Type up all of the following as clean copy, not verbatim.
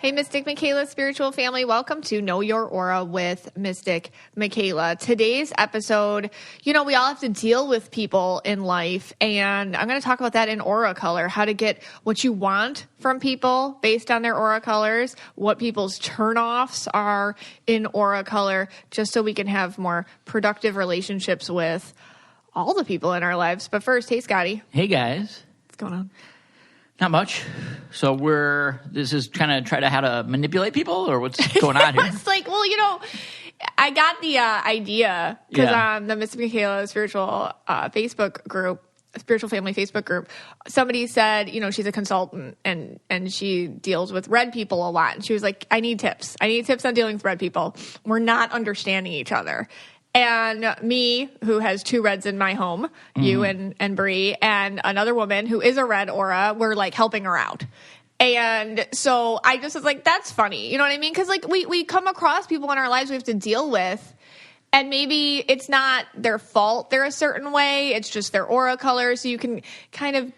Hey, Mystic Michaela spiritual family. Welcome to Know Your Aura with Mystic Michaela. Today's episode, we all have to deal with people in life, and I'm going to talk about that in aura color, how to get what you want from people based on their aura colors, what people's turnoffs are in aura color, just so we can have more productive relationships with all the people in our lives. But first, hey, Scotty. Hey, guys. What's going on? Not much. So this is kind of try to how to manipulate people, or what's going on here? It's like, I got the idea because on the Mystic Michaela spiritual Facebook group, spiritual family Facebook group, somebody said, she's a consultant and she deals with red people a lot. And she was like, I need tips. I need tips on dealing with red people. We're not understanding each other. And me, who has two reds in my home, you and Bree, and another woman who is a red aura, we're like helping her out. And so I just was like, that's funny. You know what I mean? Because we come across people in our lives we have to deal with. And maybe it's not their fault they're a certain way. It's just their aura color. So you can kind of,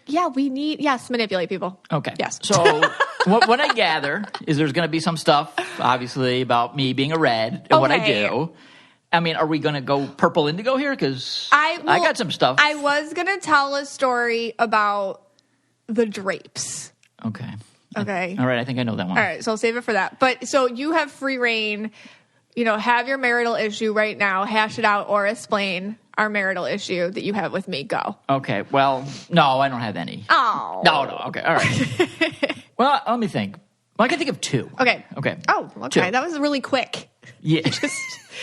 manipulate people. Okay. Yes. So what I gather is there's going to be some stuff, obviously, about me being a red and what I do. I mean, are we going to go purple indigo here? Because I got some stuff. I was going to tell a story about the drapes. Okay. Okay. All right. I think I know that one. All right. So I'll save it for that. But so you have free reign, have your marital issue right now, hash it out, or explain our marital issue that you have with me. Go. Okay. Well, no, I don't have any. Oh. No. Okay. All right. Well, let me think. Well, I can think of two. Okay. Oh, okay. Two. That was really quick. Yeah.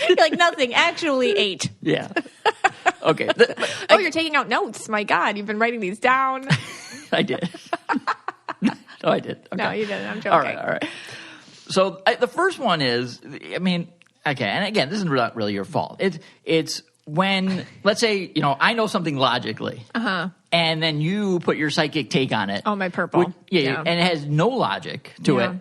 You're like, nothing. Actually, 8. Yeah. Okay. You're taking out notes. My God, you've been writing these down. I did. No, I did. Okay. No, you didn't. I'm joking. All right. So the first one is, and again, this isn't really your fault. It's when, let's say, I know something logically. Uh-huh. And then you put your psychic take on it. Oh, my purple. Yeah. And it has no logic to it.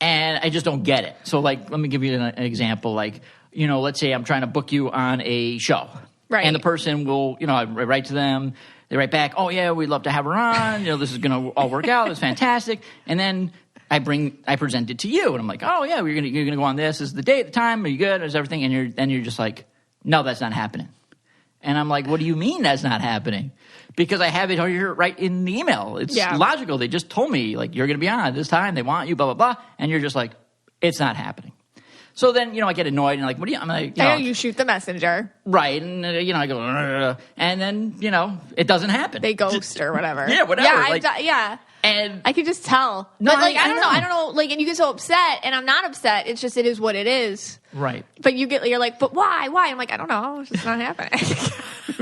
And I just don't get it. So, let me give you an example. Let's say I'm trying to book you on a show. Right. And the person will, I write to them. They write back, oh, yeah, we'd love to have her on. This is going to all work out. It's fantastic. And then I present it to you. And I'm like, oh, yeah, you're gonna go on this. This is the date, the time. Are you good? Is everything? And you're just like, no, that's not happening. And I'm like, what do you mean that's not happening? Because I have it here right in the email. It's logical. They just told me, you're going to be on at this time. They want you, blah, blah, blah. And you're just like, it's not happening. So then, I get annoyed and what do you, I'm like, you shoot the messenger. Right. And, I go, "Ugh," and then, it doesn't happen. They ghost or whatever. Yeah, whatever. Yeah. And I could just tell. No, but I don't know. And you get so upset and I'm not upset. It's just, it is what it is. Right. But you're like, but why? I'm like, I don't know. It's just not happening.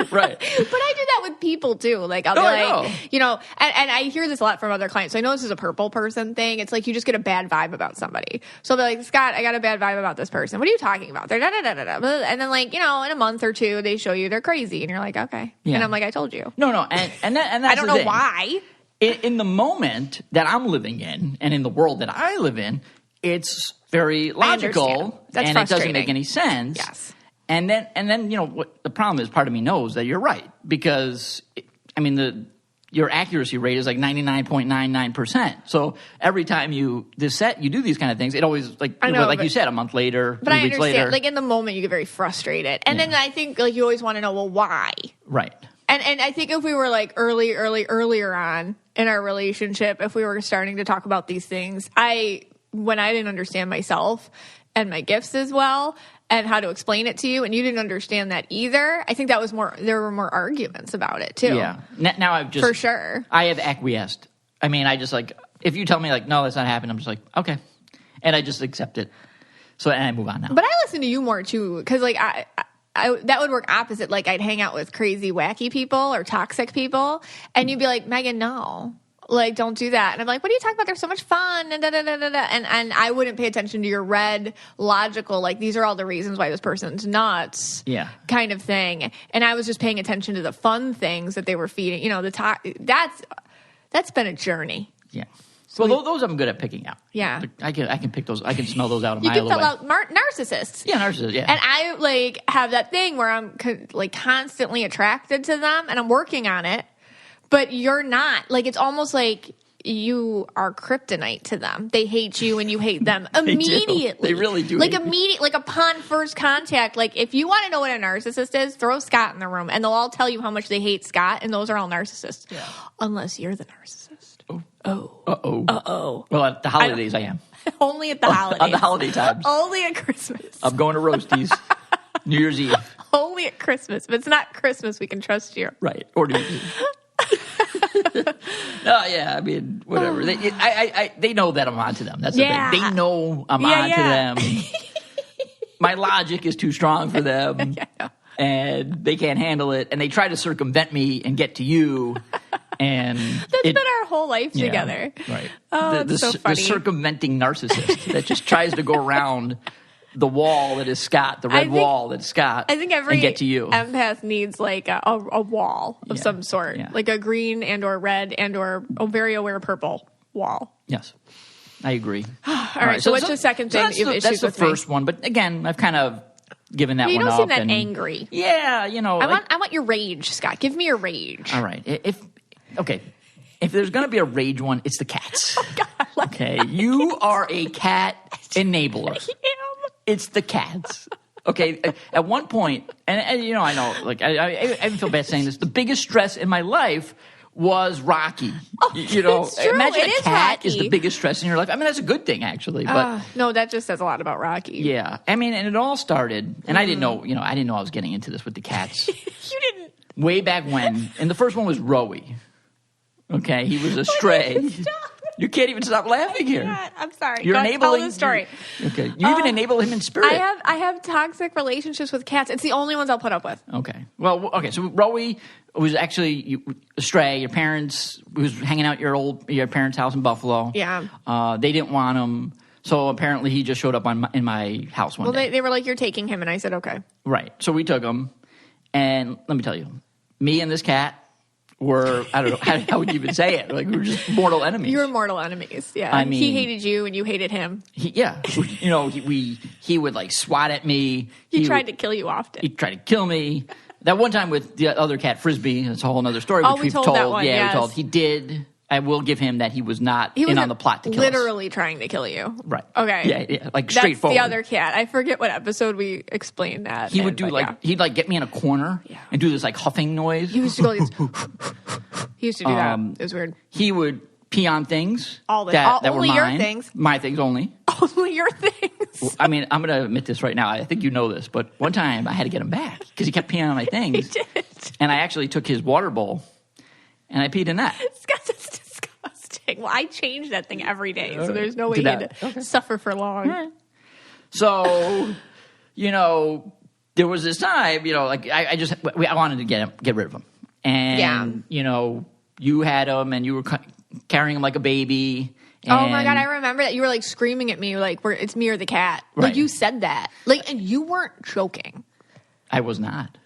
Right. But I do that with people too. I'll be and I hear this a lot from other clients. So I know this is a purple person thing. It's like you just get a bad vibe about somebody. So they'll be like, Scott, I got a bad vibe about this person. What are you talking about? They're da-da-da-da-da. And then in a month or two, they show you they're crazy. And you're like, okay. Yeah. And I'm like, I told you. No. And that's I don't know why. In the moment that I'm living in and in the world that I live in, it's very logical and it doesn't make any sense. Yes. And then what the problem is, part of me knows that you're right because your accuracy rate is 99.99%. So every time you do these kind of things, it always you said, a month later, 3 weeks later. But in the moment you get very frustrated. And then I think you always want to know, well, why? Right. And I think if we were earlier on in our relationship, if we were starting to talk about these things, when I didn't understand myself and my gifts as well and how to explain it to you, and you didn't understand that either, I think there were more arguments about it too. Yeah. Now I've just... For sure. I have acquiesced. I just if you tell me no, that's not happening, I'm just like, okay. And I just accept it. So, and I move on now. But I listen to you more too, because I that would work opposite. I'd hang out with crazy, wacky people or toxic people, and you'd be like, Megan, no. Don't do that. And I'm like, what are you talking about? They're so much fun. And and I wouldn't pay attention to your red, logical, these are all the reasons why this person's nuts. Yeah. Kind of thing. And I was just paying attention to the fun things that they were feeding. That's been a journey. Yeah. So those I'm good at picking out. Yeah. I can pick those. I can smell those out a mile away. You can tell out narcissists. Yeah, narcissists, yeah. And I, have that thing where I'm, constantly attracted to them, and I'm working on it. But you're not. It's almost like you are kryptonite to them. They hate you and you hate them immediately. They really do. Like like upon first contact. Like if you want to know what a narcissist is, throw Scott in the room and they'll all tell you how much they hate Scott, and those are all narcissists. Yeah. Unless you're the narcissist. Well, at the holidays I am. Only at the holidays. On the holiday times. Only at Christmas. I'm going to Roasties. New Year's Eve. Only at Christmas. If it's not Christmas, we can trust you. Right. Or New Year's Eve. No, yeah, I mean, whatever. They know that I'm onto them. That's the thing. They know I'm onto them. My logic is too strong for them, and they can't handle it. And they try to circumvent me and get to you. And that's been our whole life together. Right. Oh, that's so funny. The circumventing narcissist that just tries to go around the wall that is Scott, the red wall that is Scott, I think every and get to you. Empath needs like a wall of some sort, like a green and or red and or a very aware purple wall. Yes, I agree. All right, so what's the second thing? That's the first one, but again, I've kind of given that one up. You don't seem that angry. Yeah, I want your rage, Scott. Give me your rage. All right, if there's going to be a rage one, it's the cats. Oh, God. Okay, you are a cat enabler. I am. It's the cats. Okay, at one point, and I know, like, I even feel bad saying this, the biggest stress in my life was Rocky. It's true. Imagine a cat Rocky. is the biggest stress in your life. I mean, that's a good thing, actually. But no, that just says a lot about Rocky. Yeah. I mean, and it all started, and I didn't know, I didn't know I was getting into this with the cats. You didn't. Way back when, and the first one was Rowie. Okay, he was a stray. You can't even stop laughing here. I'm sorry. You're enabling. Tell the story. Okay, you even enable him in spirit. I have toxic relationships with cats. It's the only ones I'll put up with. Okay. Well, okay. So Rowie was actually a stray. Your parents was hanging out at your parents' house in Buffalo. Yeah. They didn't want him, so apparently he just showed up in my house one day. Well, they were like, "You're taking him," and I said, "Okay." Right. So we took him, and let me tell you, me and this cat were, I don't know, how would you even say it? Like, we were just mortal enemies. You were mortal enemies, yeah. I mean, he hated you and you hated him. He would, like, swat at me. He tried to kill you often. He tried to kill me. That one time with the other cat, Frisbee, that's a whole other story, which we've told. That one, yeah, yes. we told. He did. I will give him that he was not in on the plot to kill us. Literally trying to kill you. Right. Okay. Yeah, like straightforward. That's the other cat. I forget what episode we explained that. He would do he'd like get me in a corner and do this like huffing noise. He used to go he used to do that. It was weird. He would pee on things that were only mine. your things. My things only. Only your things. I mean, I'm going to admit this right now. I think you know this, but one time I had to get him back because he kept peeing on my things. He did. And I actually took his water bowl and I peed in that. Scott, that's disgusting. Well, I change that thing every day, so there's no way to suffer for long. Right. So, there was this time, like I wanted to get rid of him. And, you had him and you were carrying him like a baby. Oh my God, I remember that. You were like screaming at me like, it's me or the cat. Right. Like you said that. Like, and you weren't joking. I was not.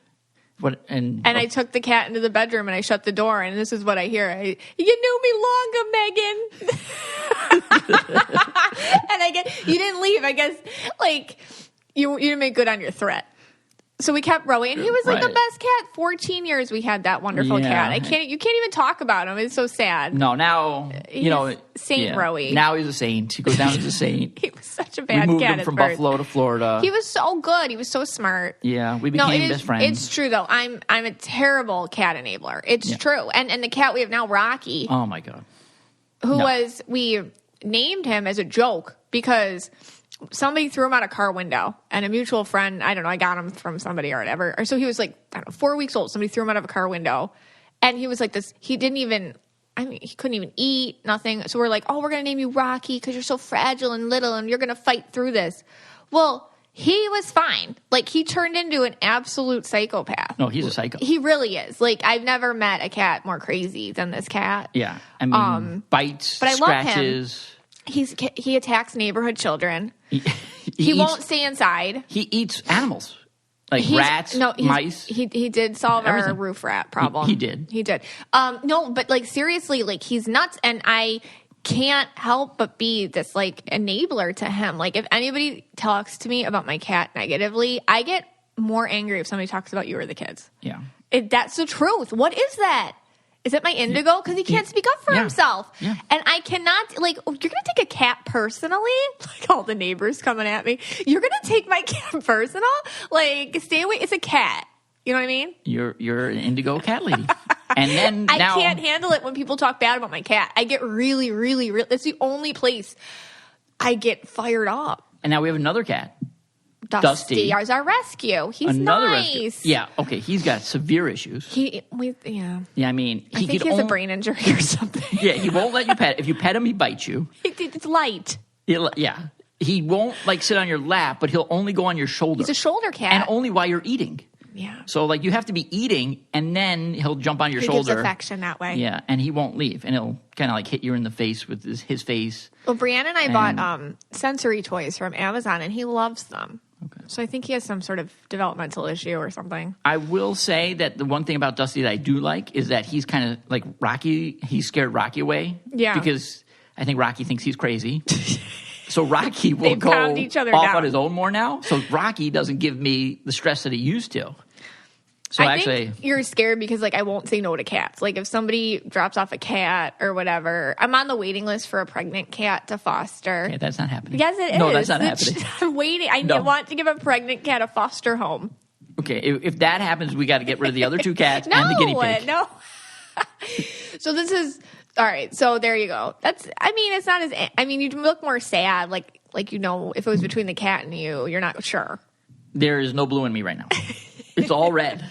And I took the cat into the bedroom and I shut the door and this is what I hear. You knew me longer, Megan. And you didn't leave. I guess like you didn't make good on your threat. So we kept Rowie, and he was like the best cat. 14 years we had that wonderful cat. You can't even talk about him. It's so sad. No, now Saint Rowie. Now he's a saint. He goes down as a saint. He was such a bad cat. We moved him from Buffalo to Florida. He was so good. He was so smart. Yeah, we became best friends. It's true though. I'm a terrible cat enabler. It's true. And the cat we have now, Rocky. Oh my God. We named him as a joke because somebody threw him out a car window, and a mutual friend, I don't know, I got him from somebody or whatever. Or so he was like, 4 weeks old. Somebody threw him out of a car window, and he was like this. He couldn't even eat, nothing. So we're like, oh, we're going to name you Rocky because you're so fragile and little, and you're going to fight through this. Well, he was fine. Like, he turned into an absolute psychopath. No, he's a psycho. He really is. Like, I've never met a cat more crazy than this cat. Yeah. I mean, bites, but scratches. I love him. He attacks neighborhood children. He won't stay inside. He eats animals. Like rats, mice. He did solve our roof rat problem. He did. No, but like seriously, like he's nuts, and I can't help but be this like enabler to him. Like if anybody talks to me about my cat negatively, I get more angry if somebody talks about you or the kids. Yeah. That's the truth. What is that? Is it my indigo? Because he can't speak up for himself. Yeah. And I cannot, like, you're going to take a cat personally? Like, all the neighbors coming at me. You're going to take my cat personal? Like, stay away. It's a cat. You know what I mean? You're an indigo cat lady. And then I can't handle it when people talk bad about my cat. I get really, really, really, it's the only place I get fired up. And now we have another cat. Dusty is our rescue. He's another nice. Rescue. Yeah, okay. He's got severe issues. Yeah, I mean, I think he has a brain injury or something. Yeah, he won't let you pet. If you pet him, he bites you. It's light. Yeah, he won't like sit on your lap, but he'll only go on your shoulder. He's a shoulder cat, and only while you're eating. Yeah. So like you have to be eating, and then he'll jump on your shoulder. He gives affection that way. Yeah, and he won't leave, and he'll kind of like hit you in the face with his face. Well, Brianna and I bought sensory toys from Amazon, and he loves them. Okay. So I think he has some sort of developmental issue or something. I will say that the one thing about Dusty that I do like is that he's kind of like Rocky. He scared Rocky away. Yeah. Because I think Rocky thinks he's crazy. So Rocky will go each other off down on his own more now. So Rocky doesn't give me the stress that he used to. So I think you're scared because, like, I won't say no to cats. Like, if somebody drops off a cat or whatever, I'm on the waiting list for a pregnant cat to foster. Okay, that's not happening. Yes, it is. No, that's not happening. I'm waiting. I want to give a pregnant cat a foster home. Okay, if that happens, we got to get rid of the other two cats and the guinea pig. No. So this is all right. So there you go. It's not as. I mean, you look more sad. Like if it was between the cat and you're not sure. There is no blue in me right now. It's all red.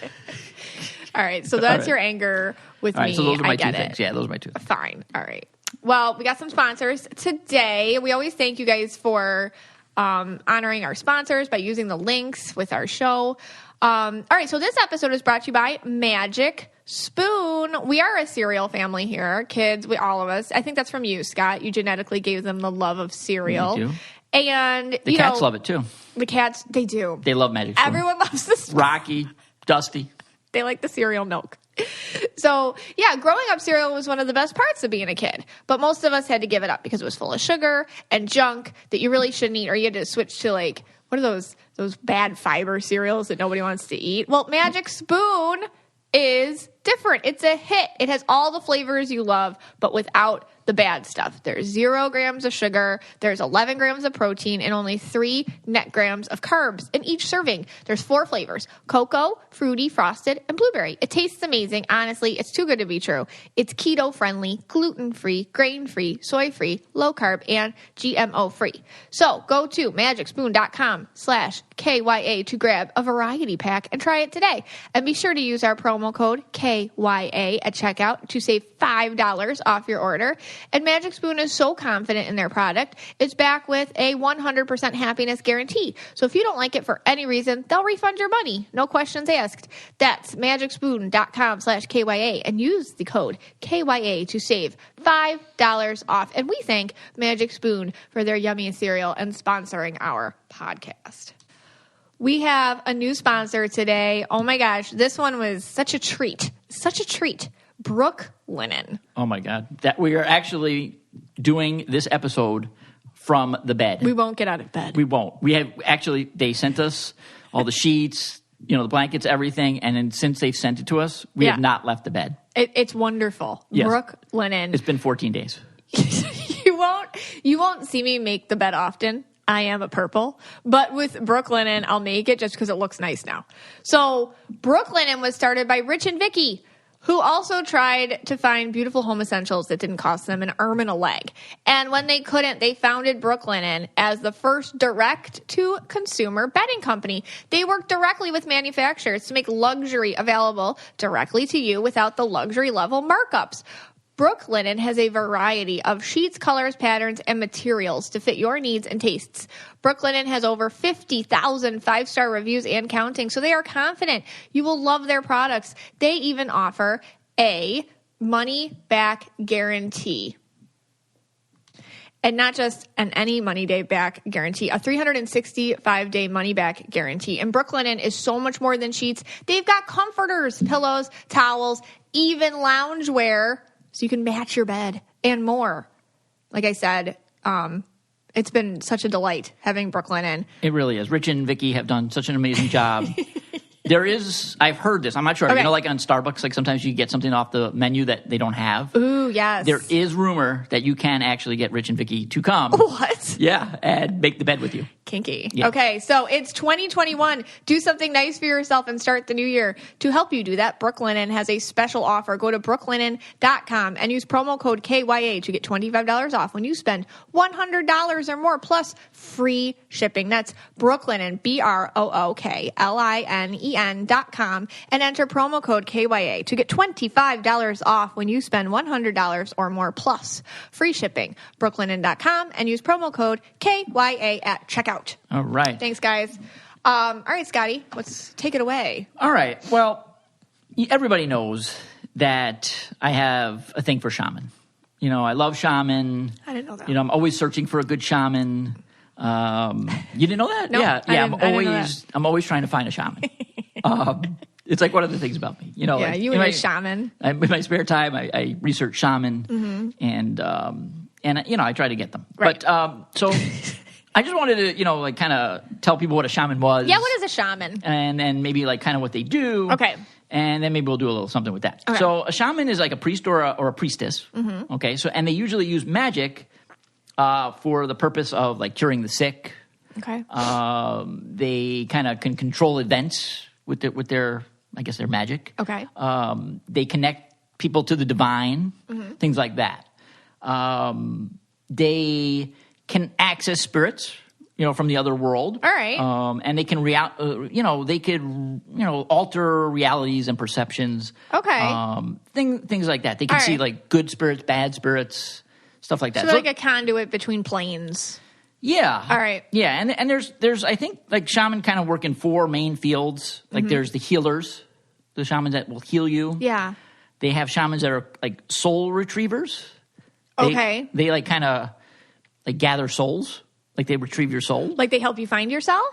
All right, so that's your anger with me. So those are my two things. Yeah, those are my two. Fine. All right. Well, we got some sponsors today. We always thank you guys for honoring our sponsors by using the links with our show. All right, so this episode is brought to you by Magic Spoon. We are a cereal family here, kids. All of us. I think that's from you, Scott. You genetically gave them the love of cereal. Me too. And the cats love it too. The cats, they do. They love Magic Spoon. Everyone loves this. Rocky, Dusty. They like the cereal milk. So, yeah, growing up, cereal was one of the best parts of being a kid. But most of us had to give it up because it was full of sugar and junk that you really shouldn't eat, or you had to switch to, like, what are those bad fiber cereals that nobody wants to eat? Well, Magic Spoon is different. It's a hit. It has all the flavors you love, but without the bad stuff. There's 0 grams of sugar, there's 11 grams of protein, and only 3 net grams of carbs in each serving. There's 4 flavors: cocoa, fruity, frosted, and blueberry. It tastes amazing. Honestly, it's too good to be true. It's keto-friendly, gluten-free, grain-free, soy-free, low-carb, and GMO-free. So go to magicspoon.com/KYA to grab a variety pack and try it today. And be sure to use our promo code KYA at checkout to save $5 off your order. And Magic Spoon is so confident in their product, it's back with a 100% happiness guarantee. So if you don't like it for any reason, they'll refund your money. No questions asked. That's magicspoon.com/KYA and use the code KYA to save $5 off. And we thank Magic Spoon for their yummy cereal and sponsoring our podcast. We have a new sponsor today. Oh my gosh, this one was such a treat. Such a treat. Brooklinen. Oh my God. That we are actually doing this episode from the bed. We won't get out of bed. We won't. They sent us all the sheets, the blankets, everything, and then since they've sent it to us, we have not left the bed. It's wonderful. Yes. Brooklinen. It's been 14 days. You won't see me make the bed often. I am a purple, but with Brooklinen, I'll make it just because it looks nice now. So Brooklinen was started by Rich and Vicky, who also tried to find beautiful home essentials that didn't cost them an arm and a leg. And when they couldn't, they founded Brooklinen as the first direct-to-consumer bedding company. They work directly with manufacturers to make luxury available directly to you without the luxury-level markups. Brooklinen has a variety of sheets, colors, patterns, and materials to fit your needs and tastes. Brooklinen has over 50,000 5-star reviews and counting, so they are confident you will love their products. They even offer a money-back guarantee. And not just an any money-day back guarantee, a 365-day money-back guarantee. And Brooklinen is so much more than sheets. They've got comforters, pillows, towels, even loungewear, so you can match your bed and more. Like I said, it's been such a delight having Brooklinen. It really is. Rich and Vicky have done such an amazing job. There is, I've heard this. I'm not sure. Okay. You know, like on Starbucks, like sometimes you get something off the menu that they don't have. Ooh, yes. There is rumor that you can actually get Rich and Vicky to come. What? Yeah, and make the bed with you. Kinky. Yeah. Okay, so it's 2021. Do something nice for yourself and start the new year. To help you do that, Brooklinen has a special offer. Go to brooklinen.com and use promo code KYA to get $25 off when you spend $100 or more, plus free shipping. That's Brooklinen, BROOKLINEN.com, and enter promo code KYA to get $25 off when you spend $100 or more, plus free shipping. Brooklinen.com and use promo code KYA at checkout. All right. Thanks, guys. All right, Scotty, let's take it away. All right. Well, everybody knows that I have a thing for shaman. You know, I love shaman. I didn't know that. You know, I'm always searching for a good shaman. You didn't know that? Nope, Yeah. I didn't know that. I'm always trying to find a shaman. It's like one of the things about me. You know, Yeah, like, you and your shaman. In my spare time, I research shaman, and you know, I try to get them. Right. But so I just wanted to, you know, like kind of tell people what a shaman was. Yeah, what is a shaman? And then maybe like kind of what they do. Okay. And then maybe we'll do a little something with that. Okay. So a shaman is like a priest or a priestess. Mm-hmm. Okay. So, and they usually use magic for the purpose of like curing the sick. Okay. They kind of can control events with their I guess their magic. Okay. They connect people to the divine, things like that. They can access spirits, you know, from the other world. All right. And they can, they could, alter realities and perceptions. Okay. Things like that. They can All see right. like good spirits, bad spirits, stuff like that. So like a conduit between planes. Yeah. All right. Yeah, and there's I think like shaman kind of work in four main fields. Like there's the healers, the shamans that will heal you. Yeah. They have shamans that are like soul retrievers. Okay. They like kind of like gather souls. Like they retrieve your soul. Like they help you find yourself?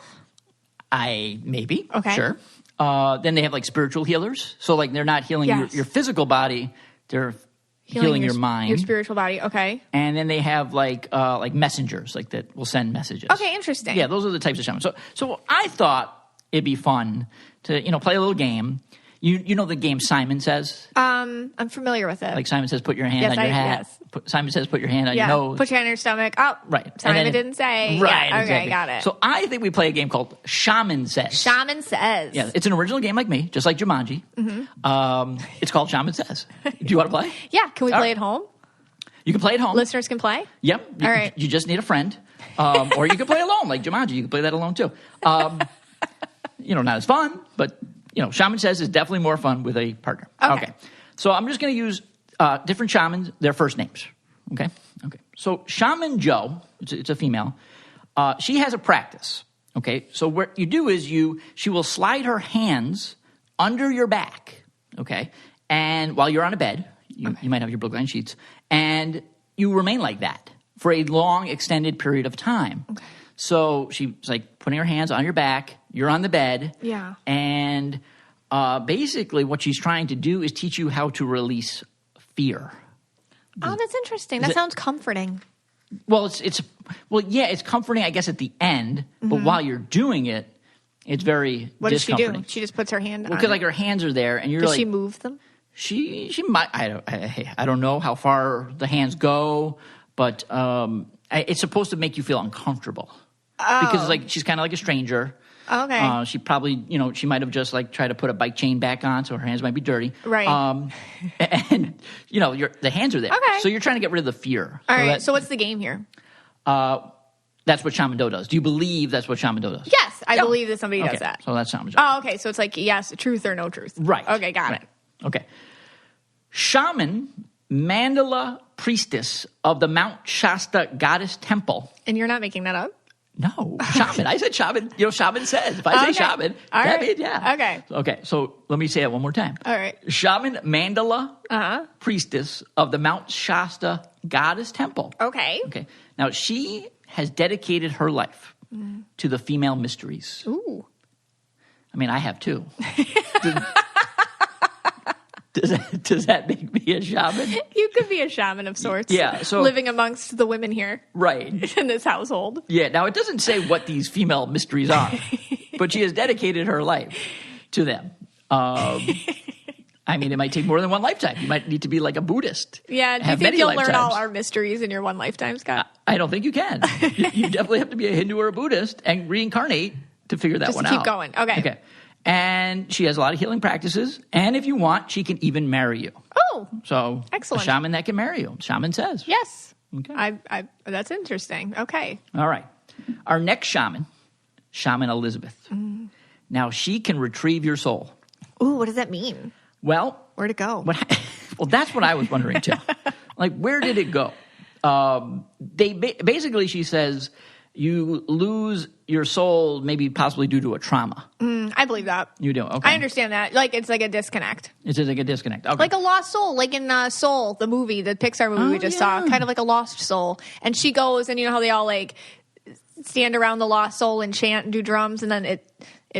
Maybe. Okay. Sure. Then they have like spiritual healers. So like they're not healing Yes. your physical body. They're healing your mind. Your spiritual body. Okay. And then they have like messengers, like that will send messages. Okay, interesting. Yeah, those are the types of shamans. So I thought it'd be fun to, play a little game. You know the game Simon Says? I'm familiar with it. Like Simon Says, put your hand Yes, on your hat. yes. Simon Says, put your hand on yeah. your nose. Put your hand on your stomach. Oh, Right. Simon And then- didn't say. Right. Yeah. Okay, exactly. got it. So I think we play a game called Shaman Says. Shaman Says. Yeah, it's an original game like me, just like Jumanji. Mm-hmm. It's called Shaman Says. Do you want to play? Yeah. Can we All play right. at home? You can play at home. Listeners can play? Yep. All right. You just need a friend. Or you can play alone, like Jumanji. You can play that alone, too. Not as fun, but, Shaman Says is definitely more fun with a partner. Okay. So I'm just going to use different shamans, their first names. Okay? Okay. So Shaman Joe, it's a female, she has a practice. Okay? So what you do is she will slide her hands under your back. Okay? And while you're on a bed, you might have your Brookline sheets, and you remain like that for a long, extended period of time. Okay. So she's like putting her hands on your back, you're on the bed, Yeah. and basically what she's trying to do is teach you how to release fear. Oh, that's interesting. That sounds comforting. Well, it's comforting, I guess, at the end, but while you're doing it, it's very What does she discomforting. do? She just puts her hand on Because it. like her hands are there, and you're Does like, she move them? She might. I don't know how far the hands go, but it's supposed to make you feel uncomfortable because like she's kind of like a stranger. Okay. She probably, she might have just like tried to put a bike chain back on, so her hands might be dirty. Right. And the hands are there, Okay. so you're trying to get rid of the fear. All right. So what's the game here? That's what Shaman Doe does. Do you believe that's what Shaman Doe does? Yes, I Yeah. believe that somebody does that. So that's Shaman Doe. Oh, okay. So it's like yes, truth or no truth. Right. Okay, got it. Okay. Shaman, Mandala priestess of the Mount Shasta Goddess Temple. And you're not making that up? No, shaman. I said shaman. Shaman Says. If I say shaman, All that right. means yeah. Okay. Okay, so let me say it one more time. All right. Shaman, Mandala priestess of the Mount Shasta Goddess Temple. Okay. Okay. Now, she has dedicated her life to the female mysteries. Ooh. I mean, I have too. Does that make me a shaman? You could be a shaman of sorts. Yeah, so- living amongst the women here Right. in this household. Yeah, now it doesn't say what these female mysteries are, but she has dedicated her life to them. I mean, it might take more than one lifetime. You might need to be like a Buddhist. Yeah, do you think you'll learn all our mysteries in your one lifetime, Scott? I don't think you can. You definitely have to be a Hindu or a Buddhist and reincarnate to figure that one out. Just keep going. Okay. And she has a lot of healing practices. And if you want, she can even marry you. Oh, so excellent. A shaman that can marry you. Shaman says. Yes. Okay. That's interesting. Okay. All right. Our next shaman, Shaman Elizabeth. Mm. Now, she can retrieve your soul. Ooh, what does that mean? Well, where'd it go? Well, that's what I was wondering too. Like, where did it go? Basically, she says you lose your soul, maybe possibly due to a trauma. I believe that. You do? Okay. I understand that. Like, it's like a disconnect. It's like a disconnect. Okay. Like a lost soul, like in Soul, the movie, the Pixar movie we just saw, kind of like a lost soul. And she goes, and you know how they all like stand around the lost soul and chant and do drums, and then it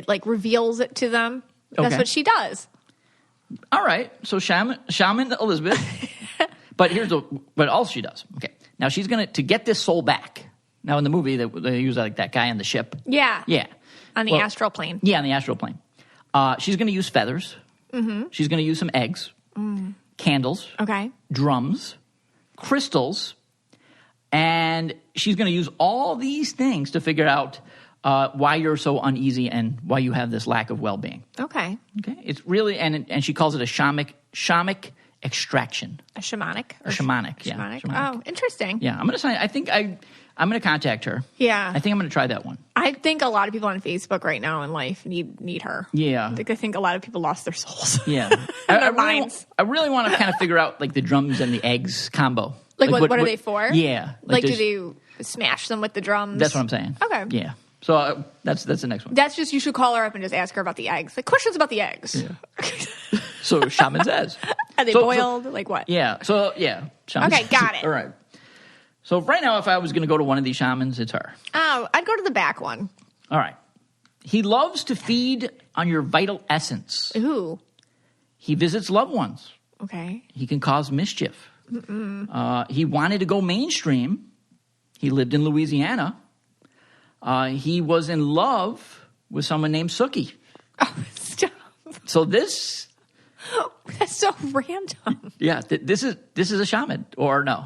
like reveals it to them. That's what she does. All right, so Shaman Elizabeth, but all she does. Okay, now she's to get this soul back. Now in the movie, they use like that guy on the ship. Yeah, yeah, on the astral plane. Yeah, on the astral plane. She's going to use feathers. Mm-hmm. She's going to use some eggs, candles, drums, crystals, and she's going to use all these things to figure out why you're so uneasy and why you have this lack of well-being. Okay. It's really, and she calls it a shamanic extraction. A shamanic? Shamanic, yeah. Shamanic. Oh, interesting. Yeah, I'm going to sign. I think I'm going to contact her. Yeah. I think I'm going to try that one. I think a lot of people on Facebook right now in life need her. Yeah. I think a lot of people lost their souls. Yeah. Their minds. I really want to kind of figure out like the drums and the eggs combo. Like what are they for? Yeah. Like do they smash them with the drums? That's what I'm saying. Okay. Yeah. So that's the next one. That's just, you should call her up and just ask her about the eggs. Like questions about the eggs. Yeah. So Shaman says. Are they boiled? Like what? Yeah. So yeah. Shaman says. Got it. All right. So right now, if I was going to go to one of these shamans, it's her. Oh, I'd go to the back one. All right. He loves to feed on your vital essence. Ooh. He visits loved ones. Okay. He can cause mischief. He wanted to go mainstream. He lived in Louisiana. He was in love with someone named Suki. Oh, stop. So this... That's so random. Yeah, this is a shaman, or no?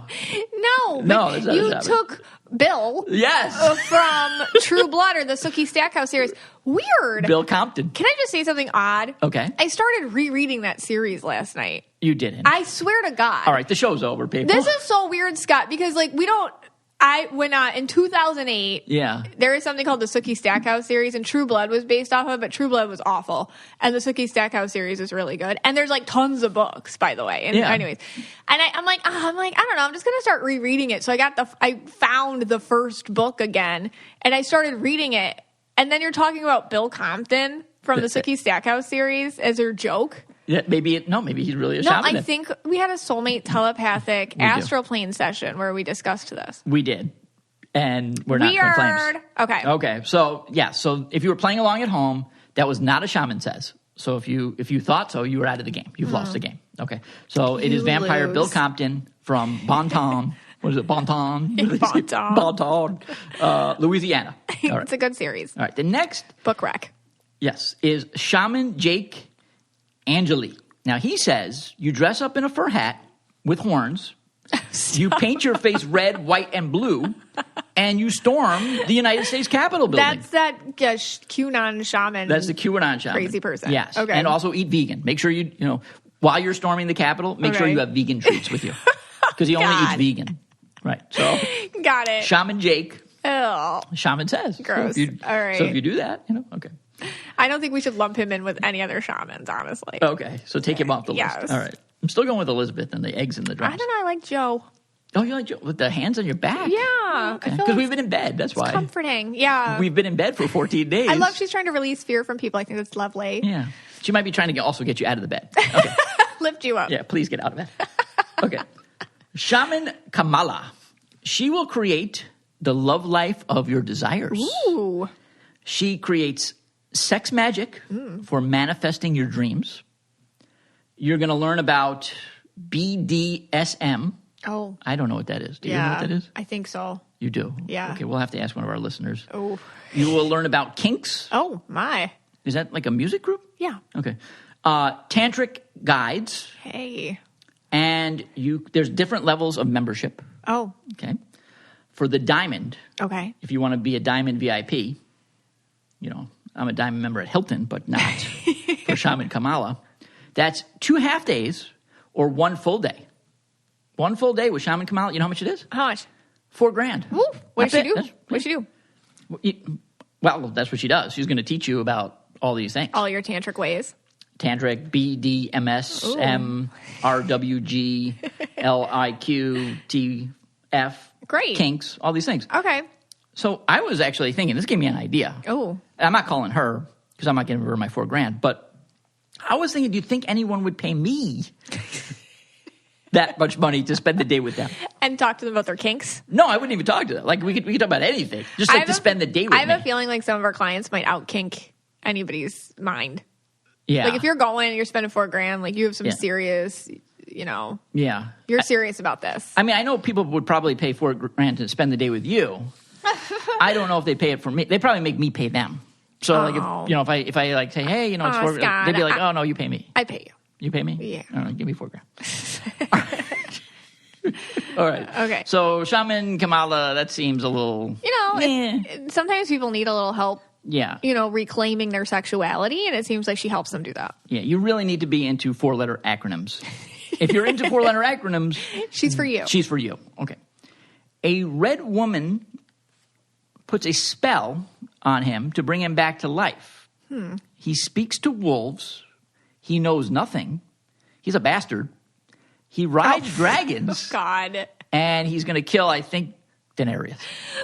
No, you took Bill. Yes. From True Blood or the Sookie Stackhouse series. Weird. Bill Compton. Can I just say something odd? Okay. I started rereading that series last night. You didn't. I swear to God. All right, the show's over, people. This is so weird, Scott, because like in 2008, there is something called the Sookie Stackhouse series, and True Blood was based off of it, but True Blood was awful, and the Sookie Stackhouse series is really good. And there's like tons of books, by the way. And anyways, and I'm like, I don't know, I'm just gonna start rereading it. So I found the first book again, and I started reading it. And then you're talking about Bill Compton from the Sookie Stackhouse series as your joke. Yeah, maybe he's really a shaman. No, I think we had a soulmate telepathic astral plane session where we discussed this. We did. And we're not twin flames. Okay. So if you were playing along at home, that was not a shaman says. So if you thought so, you were out of the game. You've lost the game. Okay. So it is vampire Bill Compton from Bonton. What is it? Bonton? Bonton. Louisiana. Right. It's a good series. All right. The next book rec. Yes, is Shaman Jake Angeli. Now, he says you dress up in a fur hat with horns, you paint your face red, white, and blue, and you storm the United States Capitol building. That's that QAnon shaman. That's the QAnon shaman. Crazy person. Yes. Okay. And also eat vegan. Make sure while you're storming the Capitol, make sure you have vegan treats with you. Because he only eats vegan. Right. So. Got it. Shaman Jake. Oh. Shaman says. Gross. So all right. So if you do that, okay. I don't think we should lump him in with any other shamans, honestly. Okay, so take him off the list. All right. I'm still going with Elizabeth and the eggs and the drums. I don't know. I like Joe. Oh, you like Joe? With the hands on your back? Yeah. Okay. Because we've been in bed. That's why. It's comforting. Yeah. We've been in bed for 14 days. I love she's trying to release fear from people. I think that's lovely. Yeah. She might be trying to also get you out of the bed. Okay. Lift you up. Yeah, please get out of bed. Okay. Shaman Kamala. She will create the love life of your desires. Ooh. She creates sex magic for manifesting your dreams. You're going to learn about BDSM. Oh. I don't know what that is. Do you know what that is? I think so. You do? Yeah. Okay, we'll have to ask one of our listeners. Oh. You will learn about kinks. Oh, my. Is that like a music group? Yeah. Okay. Tantric guides. Hey. And there's different levels of membership. Oh. Okay. For the diamond. Okay. If you want to be a diamond VIP, I'm a diamond member at Hilton, but not for Shaman Kamala. That's 2 half days or 1 full day. 1 full day with Shaman Kamala. You know how much it is? How much? $4,000. Woo. What does she do? What does she do? Well, that's what she does. She's going to teach you about all these things. All your tantric ways. Tantric, BDMS, RWG, LIQ, TF. Great. Kinks, all these things. Okay. So I was actually thinking, this gave me an idea. Oh. I'm not calling her because I'm not giving her my $4,000, but I was thinking, do you think anyone would pay me that much money to spend the day with them? And talk to them about their kinks? No, I wouldn't even talk to them. Like, we could talk about anything. Just like to spend the day with me. I have a feeling like some of our clients might out-kink anybody's mind. Yeah. Like, if you're going, you're spending $4,000, like, you have some serious, Yeah. You're serious about this. I mean, I know people would probably pay $4,000 to spend the day with you. I don't know if they pay it for me. They probably make me pay them. So, like, if I like say, hey, it's $4,000, they'd be like, oh, no, you pay me. I pay you. You pay me? Yeah. All right, give me $4,000. All right. Okay. So, Shaman Kamala, that seems a little... sometimes people need a little help. Yeah. Reclaiming their sexuality, and it seems like she helps them do that. Yeah, you really need to be into 4-letter acronyms. If you're into 4-letter acronyms... She's for you. She's for you. Okay. A red woman puts a spell on him to bring him back to life. He speaks to wolves. He knows nothing. He's a bastard. He rides dragons. Oh, God. And he's going to kill, I think, Daenerys.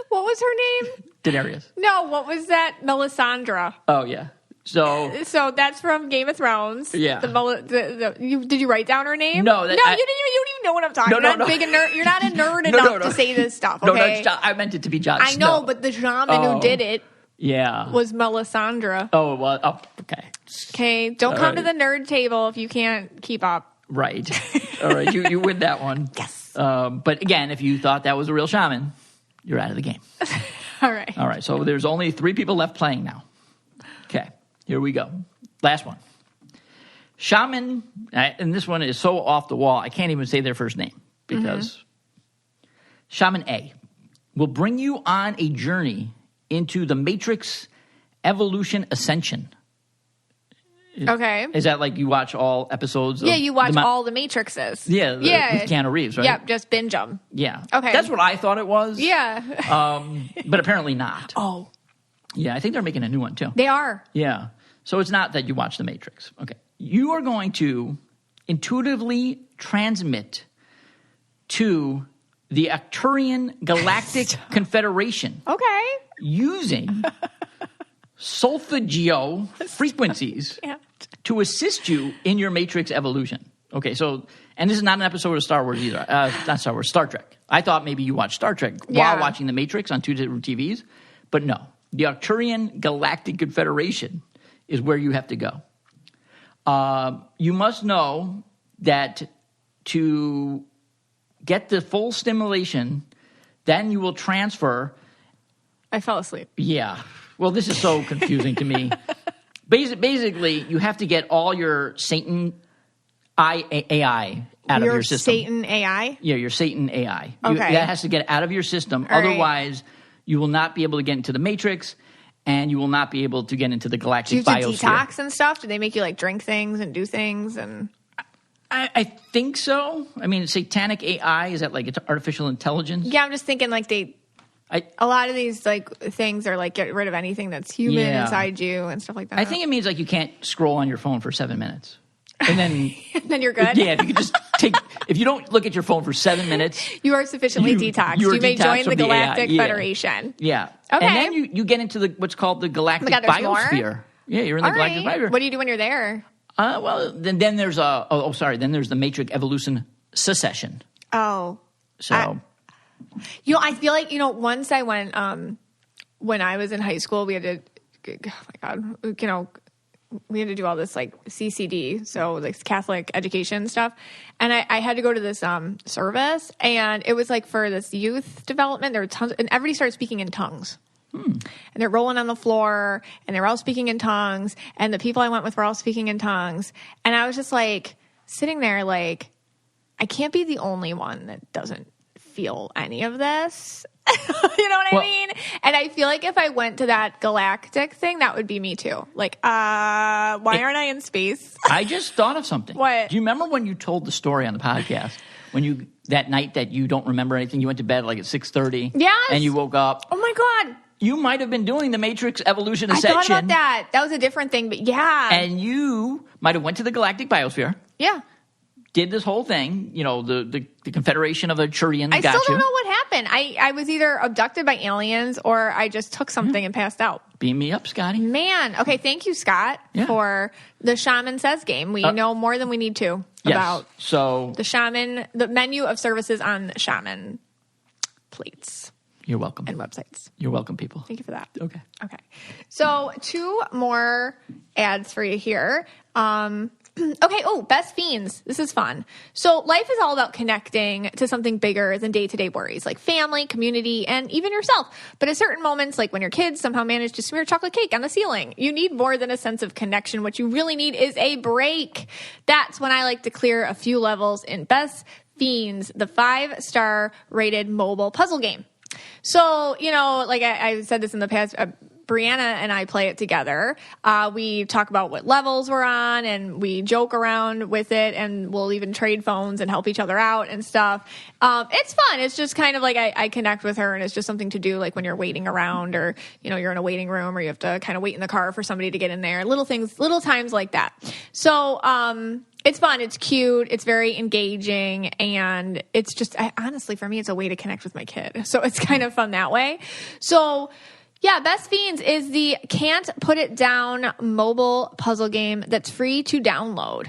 What was her name? Daenerys. No, what was that? Melisandre. Oh, yeah. So that's from Game of Thrones. Yeah. Did you write down her name? No. You don't even know what I'm talking about. You're not a nerd enough to say this stuff, okay? No, I meant it to be Jon Snow. I know, but the shaman who did it was Melisandre. Oh, well, okay. Okay, don't come to the nerd table if you can't keep up. Right. All right, you win that one. Yes. But again, if you thought that was a real shaman, you're out of the game. All right. So there's only 3 people left playing now. Okay, here we go. Last one. Shaman, and this one is so off the wall, I can't even say their first name because Shaman A will bring you on a journey into the Matrix Evolution Ascension. Okay. Is that like you watch all episodes? Yeah, you watch all the Matrixes. Yeah, with Keanu Reeves, right? Yep, just binge them. Yeah. Okay. That's what I thought it was. Yeah. But apparently not. Oh. Yeah, I think they're making a new one too. They are. Yeah. So it's not that you watch The Matrix. Okay. You are going to intuitively transmit to the Arcturian Galactic Confederation. Okay. Using solfeggio frequencies to assist you in your Matrix evolution. Okay, so, and this is not an episode of Star Wars either. Not Star Wars, Star Trek. I thought maybe you watched Star Trek while watching The Matrix on 2 different TVs, but no. The Arcturian Galactic Confederation is where you have to go. You must know that to get the full stimulation, then you will transfer. I fell asleep. Yeah. Well, this is so confusing to me. Basically, you have to get all your Satan AI out of your system. Satan AI? Yeah, your Satan AI. Okay. That has to get out of your system. All Otherwise, you will not be able to get into the Matrix, and you will not be able to get into the galactic biosphere. Do you have to detox and stuff? Do they make you like drink things and do things? And I think so. I mean, satanic AI, is that like it's artificial intelligence? Yeah, I'm just thinking like a lot of these like things are like get rid of anything that's human inside you and stuff like that. I think it means like you can't scroll on your phone for 7 minutes. And then then you're good. Yeah, if you could just if you don't look at your phone for 7 minutes, you are sufficiently detoxed. You may join the Galactic Federation. Yeah. Okay. And then you get into what's called the galactic biosphere. More? Yeah, you're in the galactic biosphere. What do you do when you're there? Well, then there's then there's the Matrix Evolution Secession. Oh. So I feel like, once I went when I was in high school, we had to we had to do all this like CCD, so like Catholic education stuff. And I had to go to this service, and it was like for this youth development. There were tons, and everybody started speaking in tongues. And they're rolling on the floor, and they're all speaking in tongues, and the people I went with were all speaking in tongues. And I was just like, sitting there like, I can't be the only one that doesn't feel any of this. You know what I mean? And I feel like if I went to that galactic thing, that would be me too. Like, why aren't I in space? I just thought of something. What? Do you remember when you told the story on the podcast? When that night that you don't remember anything, you went to bed like at 6:30. Yes. And you woke up. Oh my God. You might have been doing the Matrix Evolution Ascension. I thought about that. That was a different thing, but yeah. And you might have went to the galactic biosphere. Yeah. Did this whole thing, the Confederation of the Churians got you. I still don't know what happened. I was either abducted by aliens or I just took something and passed out. Beam me up, Scotty. Man. Okay, thank you, Scott, for the Shaman Says game. We know more than we need to about the menu of services on Shaman plates. You're welcome. And websites. You're welcome, people. Thank you for that. Okay. So 2 more ads for you here. Best fiends. This is fun. So life is all about connecting to something bigger than day-to-day worries, like family, community, and even yourself. But at certain moments, like when your kids somehow manage to smear chocolate cake on the ceiling, you need more than a sense of connection. What you really need is a break. That's when I like to clear a few levels in Best Fiends, the 5-star rated mobile puzzle game. So, like I said this in the past, Brianna and I play it together. We talk about what levels we're on, and we joke around with it, and we'll even trade phones and help each other out and stuff. It's fun. It's just kind of like I connect with her, and it's just something to do like when you're waiting around, or, you're in a waiting room, or you have to kind of wait in the car for somebody to get in there. Little times like that. So, it's fun. It's cute. It's very engaging. And it's just, honestly, for me, it's a way to connect with my kid. So it's kind of fun that way. So, yeah, Best Fiends is the can't put it down mobile puzzle game that's free to download.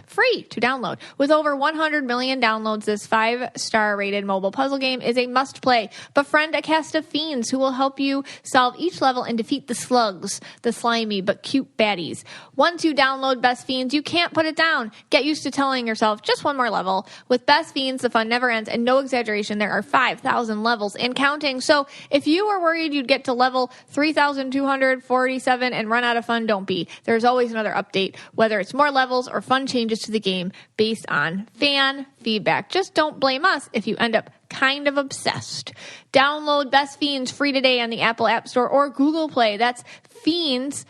With over 100 million downloads, this 5-star rated mobile puzzle game is a must play. Befriend a cast of fiends who will help you solve each level and defeat the slugs, the slimy but cute baddies. Once you download Best Fiends, you can't put it down. Get used to telling yourself just one more level. With Best Fiends, the fun never ends, and no exaggeration, there are 5,000 levels and counting. So if you were worried you'd get to level 3,247 and run out of fun, don't be. There's always another update, whether it's more levels or fun changes to the game based on fan feedback. Just don't blame us if you end up kind of obsessed. Download Best Fiends free today on the Apple App Store or Google Play. That's Fiends.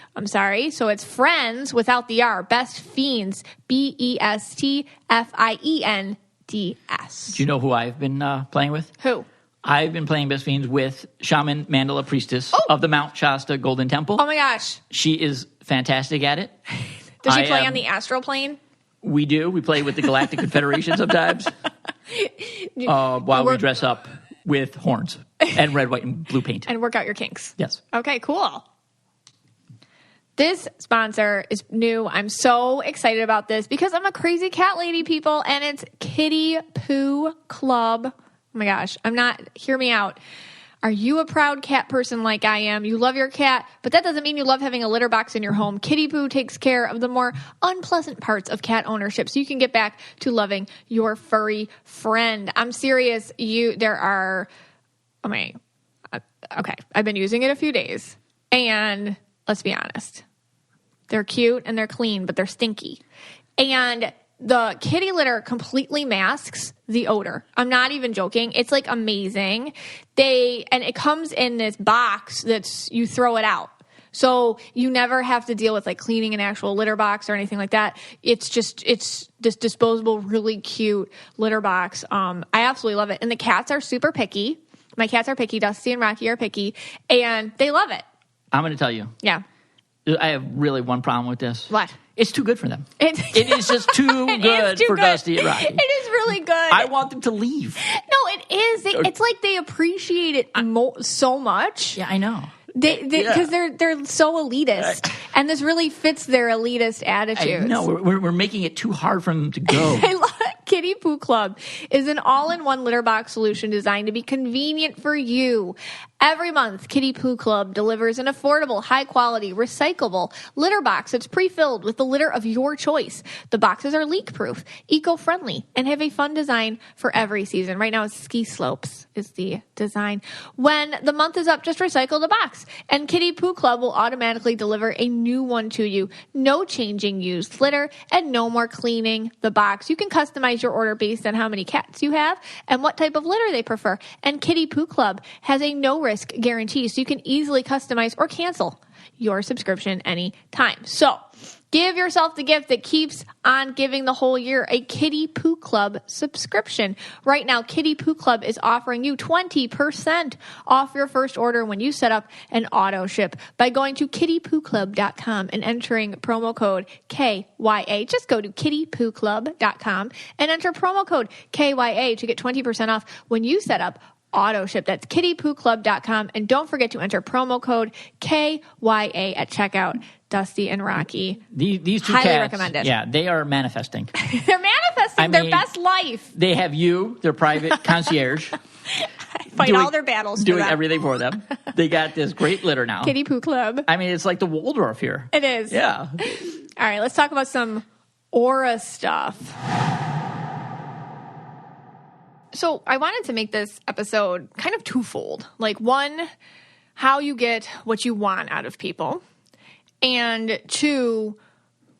So it's friends without the R. Best Fiends. BESTFIENDS. Do you know who I've been playing with? Who? I've been playing Best Fiends with Shaman Mandala Priestess of the Mount Shasta Golden Temple. Oh my gosh. She is fantastic at it. Does she play on the astral plane? We do. We play with the Galactic Confederation sometimes. While we dress up with horns and red, white, and blue paint. And work out your kinks. Yes. Okay, cool. This sponsor is new. I'm so excited about this because I'm a crazy cat lady, people, and it's Kitty Poo Club. Oh my gosh, hear me out. Are you a proud cat person like I am? You love your cat, but that doesn't mean you love having a litter box in your home. Kitty Poo takes care of the more unpleasant parts of cat ownership so you can get back to loving your furry friend. I'm serious. I've been using it a few days, and let's be honest. They're cute and they're clean, but they're stinky. And the kitty litter completely masks the odor. I'm not even joking. It's like amazing. And it comes in this box you throw it out. So you never have to deal with like cleaning an actual litter box or anything like that. It's this disposable, really cute litter box. I absolutely love it. And the cats are super picky. My cats are picky. Dusty and Rocky are picky, and they love it. I'm going to tell you. Yeah. I have really one problem with this. What? It's too good for them. It is just too good for Dusty and Rocky. It is really good. I want them to leave. No, it is. It's like they appreciate it so much. Yeah, I know. Because they're so elitist, and this really fits their elitist attitudes. No, we're making it too hard for them to go. Kitty Poo Club is an all-in-one litter box solution designed to be convenient for you Every month, Kitty Poo Club delivers an affordable, high-quality, recyclable litter box that's pre-filled with the litter of your choice. The boxes are leak-proof, eco-friendly, and have a fun design for every season. Right now, it's ski slopes is the design. When the month is up, just recycle the box, and Kitty Poo Club will automatically deliver a new one to you. No changing used litter, and no more cleaning the box. You can customize your order based on how many cats you have and what type of litter they prefer. And Kitty Poo Club has a no-risk guarantee, so you can easily customize or cancel your subscription anytime. So give yourself the gift that keeps on giving the whole year, a Kitty Poo Club subscription. Right now, Kitty Poo Club is offering you 20% off your first order when you set up an auto ship by going to kittypooclub.com and entering promo code KYA. Just go to kittypooclub.com and enter promo code KYA to get 20% off when you set up auto ship. That's kittypooclub.com. And don't forget to enter promo code KYA at checkout. Dusty and Rocky. These two highly cats, recommend it. Yeah, they are manifesting. They're manifesting their best life. They have you, their private concierge. Fight all their battles for doing them. Everything for them. They got this great litter now. Kitty Poo Club. I mean, it's like the Waldorf here. It is. Yeah. All right, let's talk about some aura stuff. So I wanted to make this episode kind of twofold. Like, one, how you get what you want out of people. And two,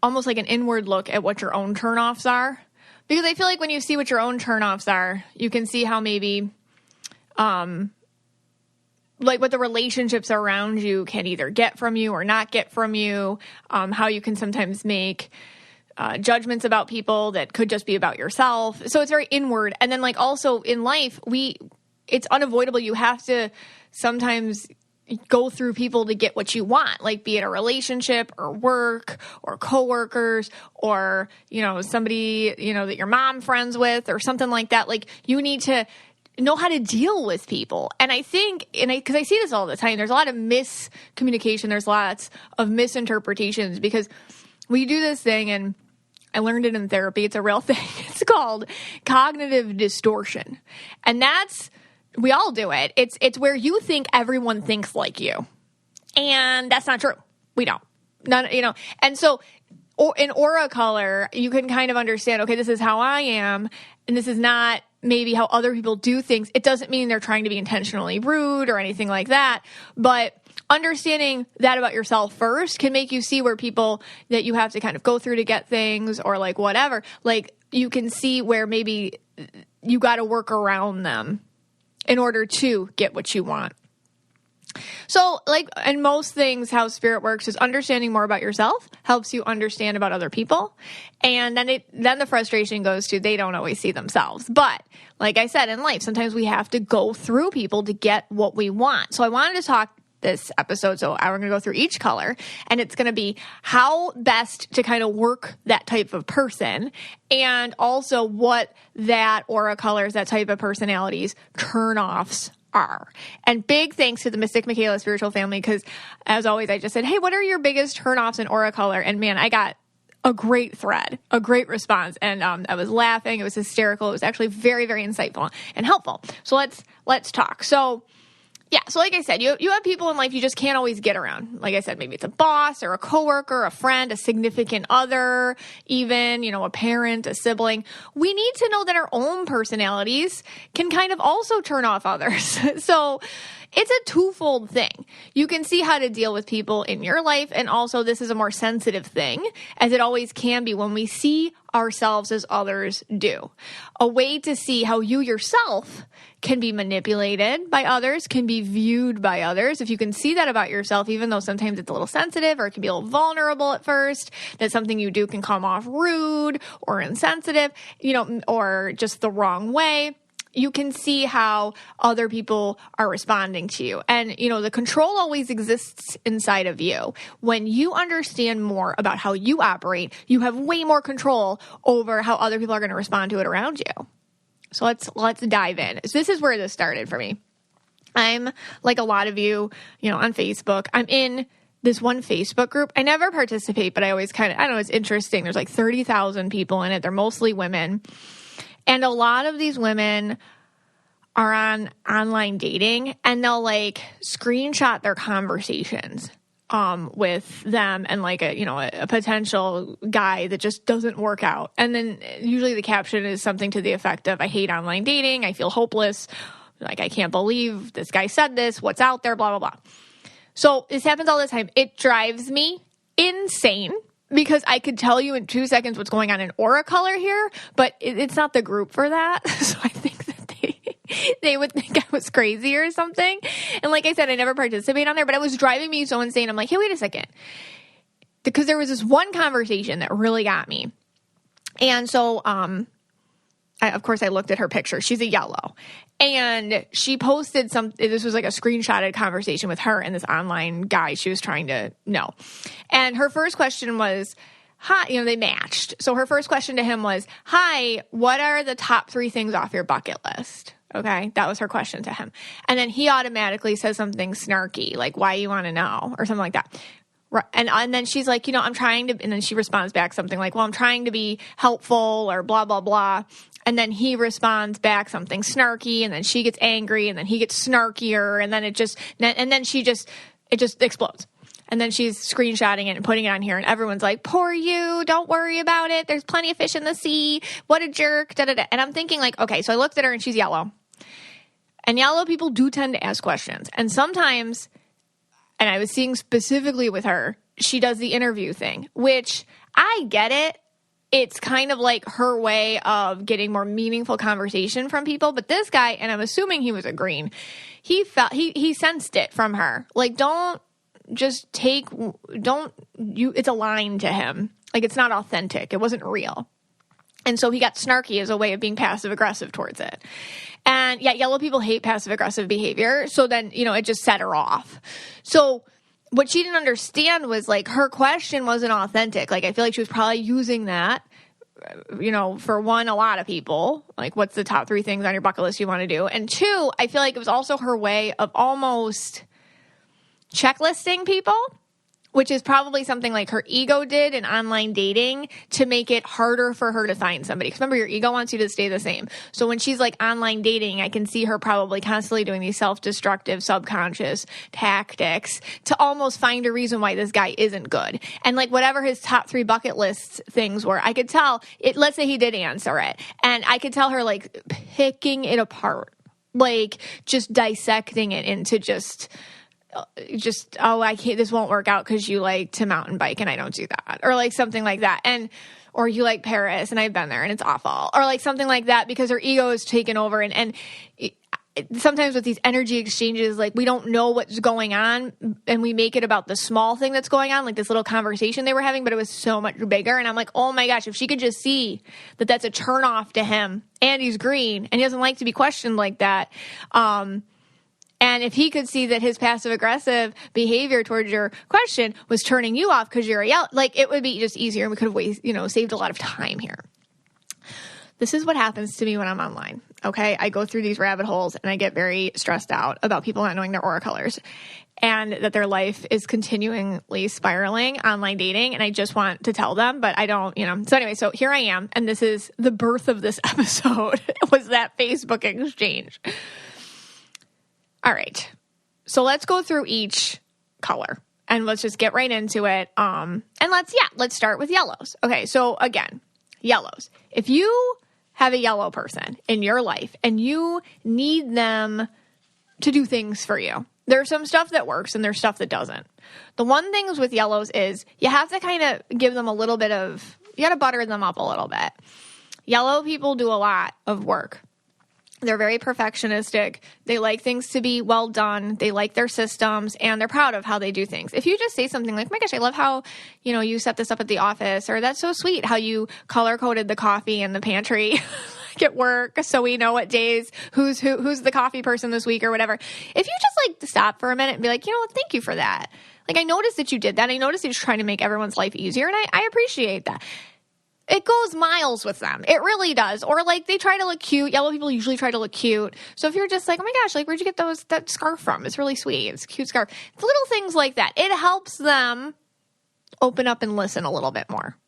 almost like an inward look at what your own turnoffs are. Because I feel like when you see what your own turnoffs are, you can see how maybe, like what the relationships around you can either get from you or not get from you. How you can sometimes make judgments about people that could just be about yourself. So it's very inward. And then like also in life, it's unavoidable. You have to sometimes go through people to get what you want, like be it a relationship or work or coworkers or, somebody, that your mom friends with or something like that. Like you need to know how to deal with people. And I think, because I see this all the time, there's a lot of miscommunication. There's lots of misinterpretations because we do this thing, and I learned it in therapy. It's a real thing. It's called cognitive distortion. And we all do it. It's where you think everyone thinks like you. And that's not true. We don't. And so in aura color, you can kind of understand, okay, this is how I am, and this is not maybe how other people do things. It doesn't mean they're trying to be intentionally rude or anything like that. But understanding that about yourself first can make you see where people that you have to kind of go through to get things or like whatever, like you can see where maybe you got to work around them in order to get what you want. So, like in most things, how spirit works is understanding more about yourself helps you understand about other people. And then the frustration goes to they don't always see themselves. But like I said, in life, sometimes we have to go through people to get what we want. So I wanted to talk this episode. So we're going to go through each color, and it's going to be how best to kind of work that type of person, and also what that aura colors, that type of personalities, turn-offs are. And big thanks to the Mystic Michaela spiritual family, because as always, I just said, hey, what are your biggest turn-offs in aura color? And man, I got a great thread, a great response. And I was laughing. It was hysterical. It was actually very, very insightful and helpful. So let's talk. So yeah, so like I said, you have people in life you just can't always get around. Like I said, maybe it's a boss or a coworker, a friend, a significant other, even, a parent, a sibling. We need to know that our own personalities can kind of also turn off others. So it's a twofold thing. You can see how to deal with people in your life, and also this is a more sensitive thing, as it always can be when we see ourselves as others do. A way to see how you yourself can be manipulated by others, can be viewed by others. If you can see that about yourself, even though sometimes it's a little sensitive or it can be a little vulnerable at first, that something you do can come off rude or insensitive, or just the wrong way, you can see how other people are responding to you. And, the control always exists inside of you. When you understand more about how you operate, you have way more control over how other people are going to respond to it around you. So let's dive in. So this is where this started for me. I'm like a lot of you, on Facebook. I'm in this one Facebook group. I never participate, but I always I don't know, it's interesting. There's like 30,000 people in it. They're mostly women. And a lot of these women are on online dating and they'll like screenshot their conversations with them and like a potential guy that just doesn't work out. And then usually the caption is something to the effect of, I hate online dating. I feel hopeless. Like, I can't believe this guy said this. What's out there? Blah, blah, blah. So this happens all the time. It drives me insane because I could tell you in 2 seconds what's going on in aura color here, but it's not the group for that. So I think that they would think I was crazy or something. And like I said, I never participate on there, but it was driving me so insane. I'm like, hey, wait a second. Because there was this one conversation that really got me. And so, of course, I looked at her picture. She's a yellow. And she posted this was like a screenshotted conversation with her and this online guy she was trying to know. And her first question was, hi, they matched. So her first question to him was, hi, what are the top 3 things off your bucket list? Okay, that was her question to him. And then he automatically says something snarky, like, why you want to know, or something like that. And then she's like, I'm trying to, and then she responds back something like, well, I'm trying to be helpful or blah, blah, blah. And then he responds back something snarky, and then she gets angry, and then he gets snarkier, and then it just explodes. And then she's screenshotting it and putting it on here, and everyone's like, poor you, don't worry about it. There's plenty of fish in the sea. What a jerk, da-da-da. And I'm thinking like, okay, so I looked at her and she's yellow. And yellow people do tend to ask questions. And sometimes, and I was seeing specifically with her, she does the interview thing, which I get it. It's kind of like her way of getting more meaningful conversation from people. But this guy, and I'm assuming he was a green, he sensed it from her. Like, it's a line to him. Like, it's not authentic. It wasn't real. And so he got snarky as a way of being passive aggressive towards it. And yeah, yellow people hate passive aggressive behavior. So then, it just set her off. So what she didn't understand was like her question wasn't authentic. Like, I feel like she was probably using that, for one, a lot of people, like, what's the top 3 things on your bucket list you want to do? And 2, I feel like it was also her way of almost checklisting people, which is probably something like her ego did in online dating to make it harder for her to find somebody. Because remember, your ego wants you to stay the same. So when she's like online dating, I can see her probably constantly doing these self-destructive, subconscious tactics to almost find a reason why this guy isn't good. And like whatever his top 3 bucket list things were, I could tell it. Let's say he did answer it, and I could tell her like picking it apart, like just dissecting it into just, I can't, this won't work out because you like to mountain bike and I don't do that, or like something like that. Or you like Paris and I've been there and it's awful, or like something like that, because her ego is taken over. And sometimes with these energy exchanges, like we don't know what's going on and we make it about the small thing that's going on, like this little conversation they were having, but it was so much bigger. And I'm like, oh my gosh, if she could just see that that's a turnoff to him, and he's green and he doesn't like to be questioned like that. And if he could see that his passive-aggressive behavior towards your question was turning you off because you're a yell, like it would be just easier, and we could have saved a lot of time here. This is what happens to me when I'm online, okay? I go through these rabbit holes, and I get very stressed out about people not knowing their aura colors and that their life is continually spiraling online dating, and I just want to tell them, but I don't, So anyway, so here I am, and this is the birth of this episode, was that Facebook exchange. All right, so let's go through each color and let's just get right into it. And let's start with yellows. Okay, so again, yellows. If you have a yellow person in your life and you need them to do things for you, there's some stuff that works and there's stuff that doesn't. The one thing with yellows is you have to kind of give them a little bit of, you got to butter them up a little bit. Yellow people do a lot of work. They're very perfectionistic. They like things to be well done. They like their systems, and they're proud of how they do things. If you just say something like, oh my gosh, I love how, you set this up at the office, or that's so sweet how you color-coded the coffee in the pantry at work so we know what days, who's the coffee person this week or whatever. If you just stop for a minute and be like, thank you for that. Like, I noticed that you did that. I noticed you're trying to make everyone's life easier, and I appreciate that. It goes miles with them. It really does. Or they try to look cute. Yellow people usually try to look cute. So if you're just like, oh my gosh, where'd you get that scarf from? It's really sweet. It's a cute scarf. It's little things like that. It helps them open up and listen a little bit more.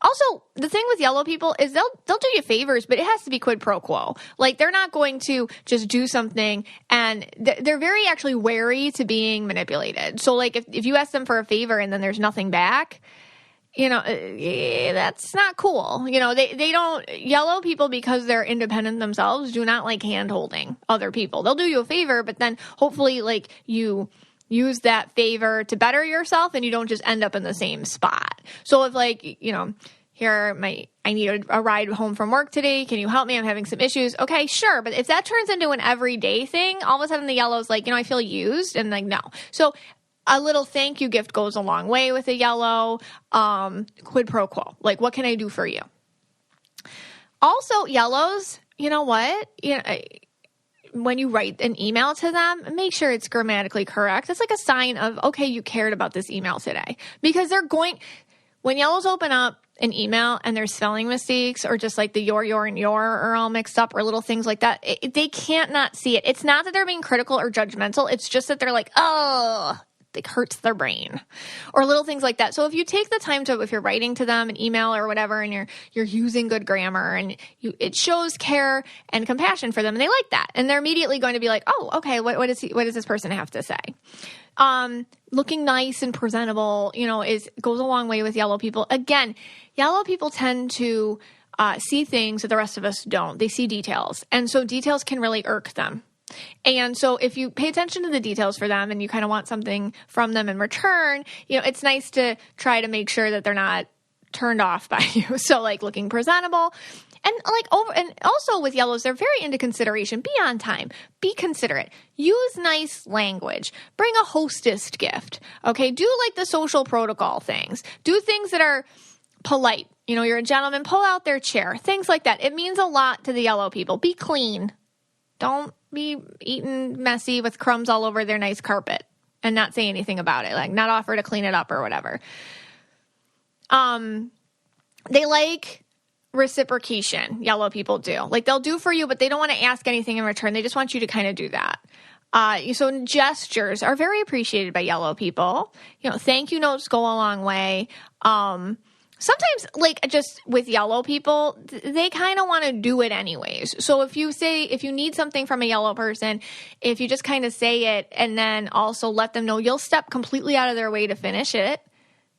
Also, the thing with yellow people is they'll do you favors, but it has to be quid pro quo. Like, they're not going to just do something, and they're very actually wary to being manipulated. So, like, if you ask them for a favor and then there's nothing back, that's not cool. They don't, yellow people, because they're independent themselves, do not like hand-holding other people. They'll do you a favor, but then hopefully, like, you use that favor to better yourself and you don't just end up in the same spot. So if, like, here, I need a ride home from work today. Can you help me? I'm having some issues. Okay, sure. But if that turns into an everyday thing, all of a sudden the yellow's like, I feel used, and like, no. So a little thank you gift goes a long way with a yellow. Quid pro quo. Like, what can I do for you? Also, yellows, you know what? When you write an email to them, make sure it's grammatically correct. It's like a sign of, okay, you cared about this email today. Because when yellows open up an email and there's spelling mistakes, or just like the your, and your are all mixed up, or little things like that, they can't not see it. It's not that they're being critical or judgmental. It's just that they're like, oh, it hurts their brain, or little things like that. So if you take the time to, if you're writing to them an email or whatever, and you're using good grammar, and it shows care and compassion for them, and they like that, and they're immediately going to be like, oh, okay, what does this person have to say? Looking nice and presentable, goes a long way with yellow people. Again, yellow people tend to see things that the rest of us don't. They see details, and so details can really irk them. And so if you pay attention to the details for them and you kind of want something from them in return, it's nice to try to make sure that they're not turned off by you. So, like, looking presentable, and and also with yellows, they're very into consideration. Be on time, be considerate, use nice language, bring a hostess gift. Okay. Do like the social protocol things, do things that are polite. You're a gentleman, pull out their chair, things like that. It means a lot to the yellow people. Be clean. Don't be eating messy with crumbs all over their nice carpet and not say anything about it. Like, not offer to clean it up or whatever. They like reciprocation. Yellow people do. Like, they'll do for you, but they don't want to ask anything in return. They just want you to kind of do that. So gestures are very appreciated by yellow people. Thank you notes go a long way. Sometimes, like, just with yellow people, they kind of want to do it anyways. So if you need something from a yellow person, if you just kind of say it and then also let them know you'll step completely out of their way to finish it,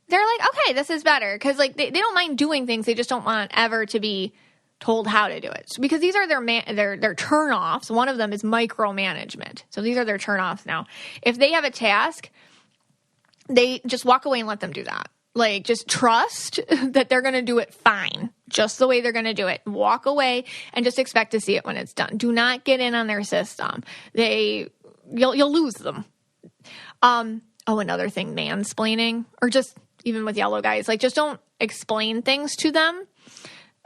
they're like, okay, this is better. Because, like, they don't mind doing things. They just don't want ever to be told how to do it. So, because these are their turn-offs. One of them is micromanagement. So these are their turn-offs now. If they have a task, they just walk away and let them do that. Like, just trust that they're going to do it fine, just the way they're going to do it. Walk away and just expect to see it when it's done. Do not get in on their system. You'll lose them. Another thing, mansplaining, or just even with yellow guys, like, just don't explain things to them.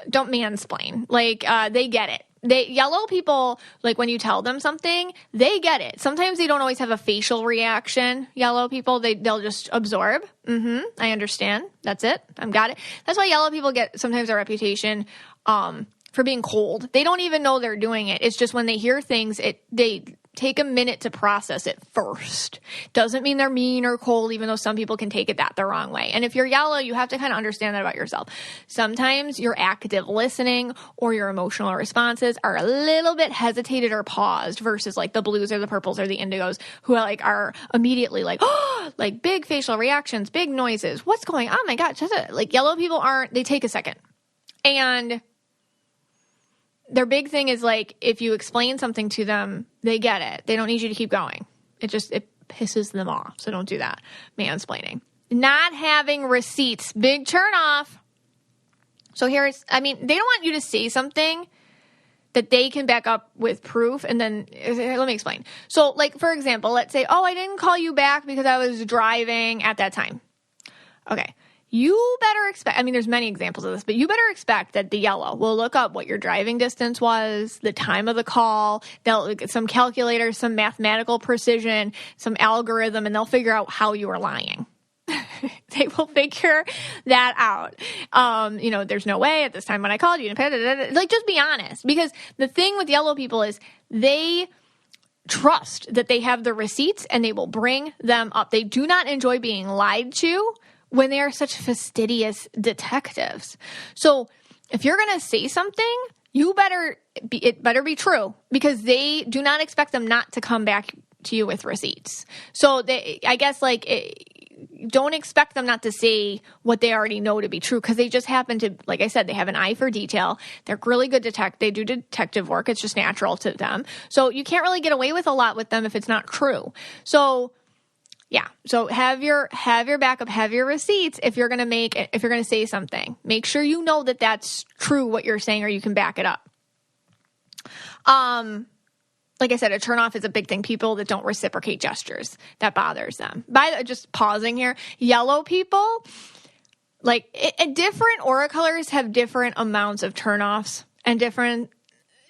Don't mansplain. Like, they get it. Yellow people, like, when you tell them something, they get it. Sometimes they don't always have a facial reaction. Yellow people, they'll just absorb. I understand. That's it. I've got it. That's why yellow people get sometimes a reputation for being cold. They don't even know they're doing it. It's just when they hear things, they take a minute to process it first. Doesn't mean they're mean or cold, even though some people can take it the wrong way. And if you're yellow, you have to kind of understand that about yourself. Sometimes your active listening or your emotional responses are a little bit hesitated or paused versus, like, the blues or the purples or the indigos, who are immediately like, oh, like, big facial reactions, big noises. What's going on? Oh my God. Like, yellow people aren't, they take a second. And their big thing is, like, if you explain something to them, they get it. They don't need you to keep going. It pisses them off. So don't do that. Mansplaining. Not having receipts. Big turn off. So they don't want you to say something that they can back up with proof. And then, let me explain. So, like, for example, let's say, oh, I didn't call you back because I was driving at that time. Okay. You better expect, there's many examples of this, but you better expect that the yellow will look up what your driving distance was, the time of the call. They'll look at some calculator, some mathematical precision, some algorithm, and they'll figure out how you are lying. They will figure that out. There's no way at this time when I called you. Like, just be honest. Because the thing with yellow people is they trust that they have the receipts and they will bring them up. They do not enjoy being lied to when they are such fastidious detectives. So if you're going to say something, it better be true, because they do not expect them not to come back to you with receipts. So I guess don't expect them not to say what they already know to be true, because they just happen to, like I said, they have an eye for detail. They're really good they do detective work. It's just natural to them. So you can't really get away with a lot with them if it's not true. So yeah. So have your backup, have your receipts if you're going to say something. Make sure you know that that's true what you're saying, or you can back it up. Like I said, a turnoff is a big thing. People that don't reciprocate gestures, that bothers them. Just pausing here, yellow people, different aura colors have different amounts of turnoffs and different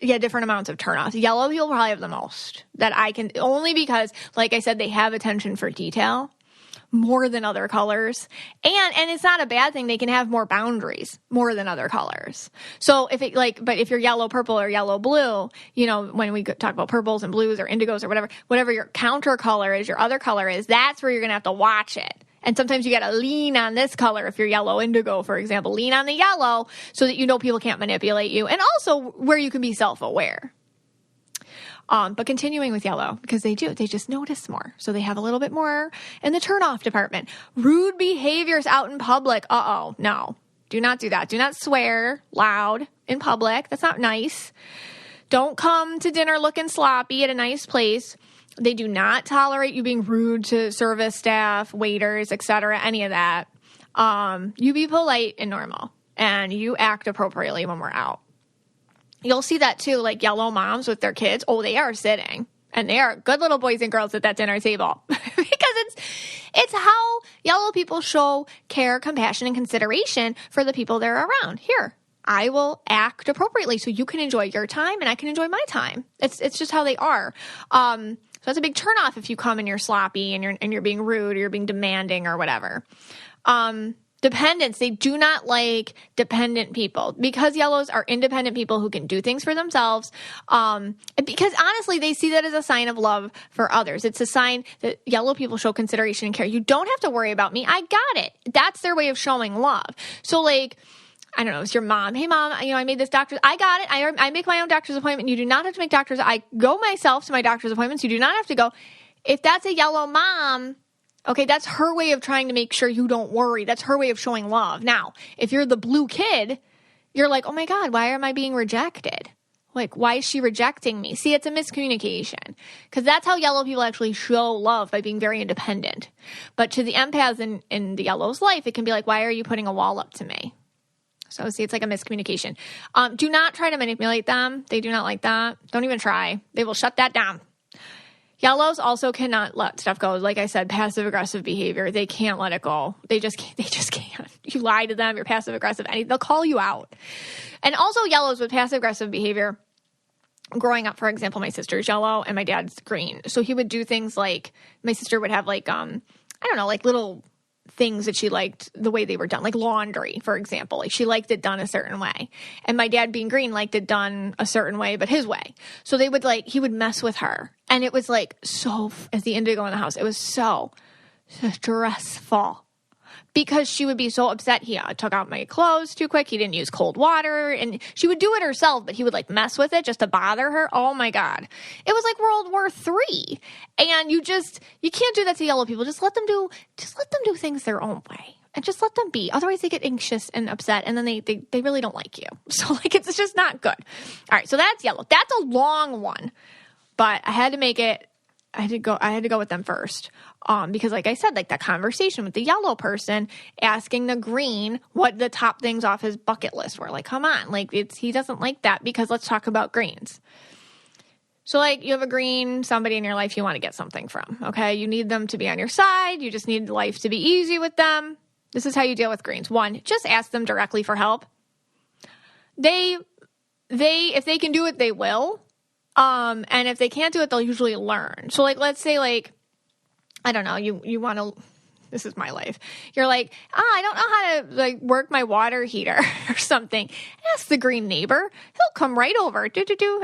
amounts of turnoffs. Yellow people probably have the most that I can, only because, like I said, they have attention for detail more than other colors. And it's not a bad thing. They can have more boundaries more than other colors. So but if you're yellow, purple, or yellow, blue, when we talk about purples and blues or indigos or whatever your counter color is, your other color is, that's where you're going to have to watch it. And sometimes you got to lean on this color. If you're yellow indigo, for example, lean on the yellow so that people can't manipulate you. And also where you can be self-aware. But continuing with yellow, because they just notice more. So they have a little bit more in the turnoff department. Rude behaviors out in public. No. Do not do that. Do not swear loud in public. That's not nice. Don't come to dinner looking sloppy at a nice place. They do not tolerate you being rude to service staff, waiters, etc., any of that. You be polite and normal, and you act appropriately when we're out. You'll see that too, like yellow moms with their kids. Oh, they are sitting, and they are good little boys and girls at that dinner table because it's how yellow people show care, compassion, and consideration for the people they're around. Here, I will act appropriately so you can enjoy your time and I can enjoy my time. It's just how they are. So that's a big turnoff if you come and you're sloppy and you're being rude or you're being demanding or whatever. Dependents, they do not like dependent people, because yellows are independent people who can do things for themselves. Because honestly, they see that as a sign of love for others. It's a sign that yellow people show consideration and care. You don't have to worry about me. I got it. That's their way of showing love. So I don't know, it's your mom. Hey mom, I made this doctor's, I got it. I make my own doctor's appointment. You do not have to make doctor's. I go myself to my doctor's appointments. You do not have to go. If that's a yellow mom, okay, that's her way of trying to make sure you don't worry. That's her way of showing love. Now, if you're the blue kid, you're like, oh my God, why am I being rejected? Why is she rejecting me? See, it's a miscommunication, because that's how yellow people actually show love, by being very independent. But to the empaths in the yellow's life, it can be like, why are you putting a wall up to me? So see, it's like a miscommunication. Do not try to manipulate them. They do not like that. Don't even try. They will shut that down. Yellows also cannot let stuff go. Like I said, passive-aggressive behavior. They can't let it go. They just can't. You lie to them, you're passive-aggressive, they'll call you out. And also yellows with passive-aggressive behavior. Growing up, for example, my sister's yellow and my dad's green. So he would do things like, my sister would have little things that she liked the way they were done, like laundry, for example. Like she liked it done a certain way. And my dad, being green, liked it done a certain way, but his way. So he would mess with her. And it was as the indigo in the house, it was so stressful, because she would be so upset. He took out my clothes too quick. He didn't use cold water, and she would do it herself, but he would mess with it just to bother her. Oh my God. It was like World War III. And you can't do that to yellow people. Just let them do things their own way, and just let them be. Otherwise they get anxious and upset, and then they really don't like you. So it's just not good. All right. So that's yellow. That's a long one, but I had to make it. I had to go with them first. Because like I said, that conversation with the yellow person asking the green what the top things off his bucket list were. Come on, he doesn't like that, because let's talk about greens. So you have a green, somebody in your life you want to get something from, okay? You need them to be on your side. You just need life to be easy with them. This is how you deal with greens. 1, just ask them directly for help. If they can do it, they will. And if they can't do it, they'll usually learn. So let's say I don't know, you want to this is my life. You're like, I don't know how to like work my water heater or something. Ask the green neighbor. He'll come right over.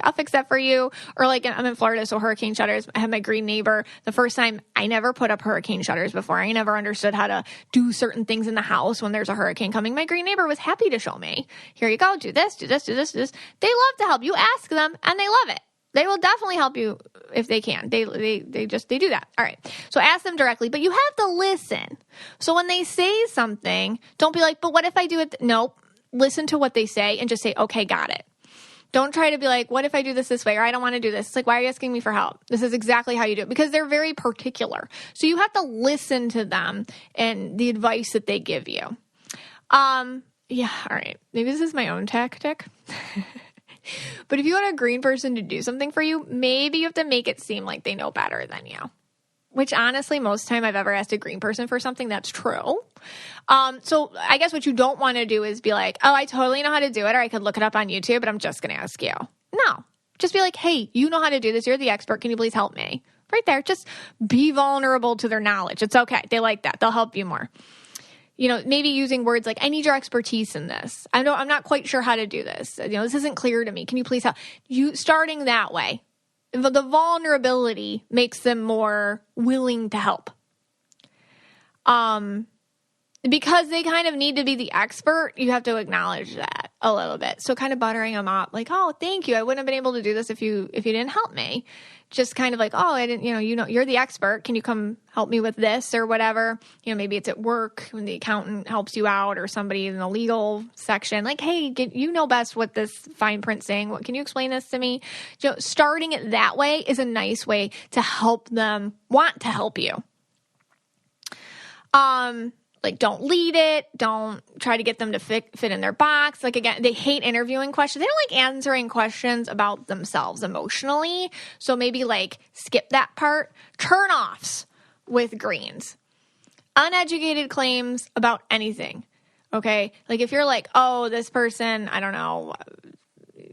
I'll fix that for you. Or like I'm in Florida, so hurricane shutters. I have my green neighbor. The first time I never put up hurricane shutters before. I never understood how to do certain things in the house when there's a hurricane coming. My green neighbor was happy to show me. Here you go. Do this, do this, do this, do this. They love to help. You ask them and they love it. They will definitely help you if they can. They do that. All right. So ask them directly, but you have to listen. So when they say something, don't be like, but what if I do it? Nope. Listen to what they say and just say, okay, got it. Don't try to be like, what if I do this way? Or I don't want to do this. It's like, why are you asking me for help? This is exactly how you do it, because they're very particular. So you have to listen to them and the advice that they give you. Yeah. All right. Maybe this is my own tactic. But if you want a green person to do something for you, maybe you have to make it seem like they know better than you. Which honestly, most time I've ever asked a green person for something, that's true. So I guess what you don't want to do is be like, oh, I totally know how to do it, or I could look it up on YouTube, but I'm just going to ask you. No. Just be like, hey, you know how to do this. You're the expert. Can you please help me? Right there. Just be vulnerable to their knowledge. It's okay. They like that. They'll help you more. You know, maybe using words like, I need your expertise in this. I'm not quite sure how to do this. You know, this isn't clear to me. Can you please help? You starting that way. The vulnerability makes them more willing to help. Because they kind of need to be the expert, you have to acknowledge that a little bit. So kind of buttering them up, like, oh, thank you. I wouldn't have been able to do this if you didn't help me. Just kind of like, oh, I didn't, you're the expert. Can you come help me with this or whatever? You know, maybe it's at work when the accountant helps you out, or somebody in the legal section. Like, hey, you know best what this fine print's saying. What, can you explain this to me? You know, starting it that way is a nice way to help them want to help you. Like, don't lead it. Don't try to get them to fit in their box. Like, again, they hate interviewing questions. They don't like answering questions about themselves emotionally. So maybe, like, skip that part. Turn-offs with greens. Uneducated claims about anything, okay? Like, if you're like, oh, this person, I don't know,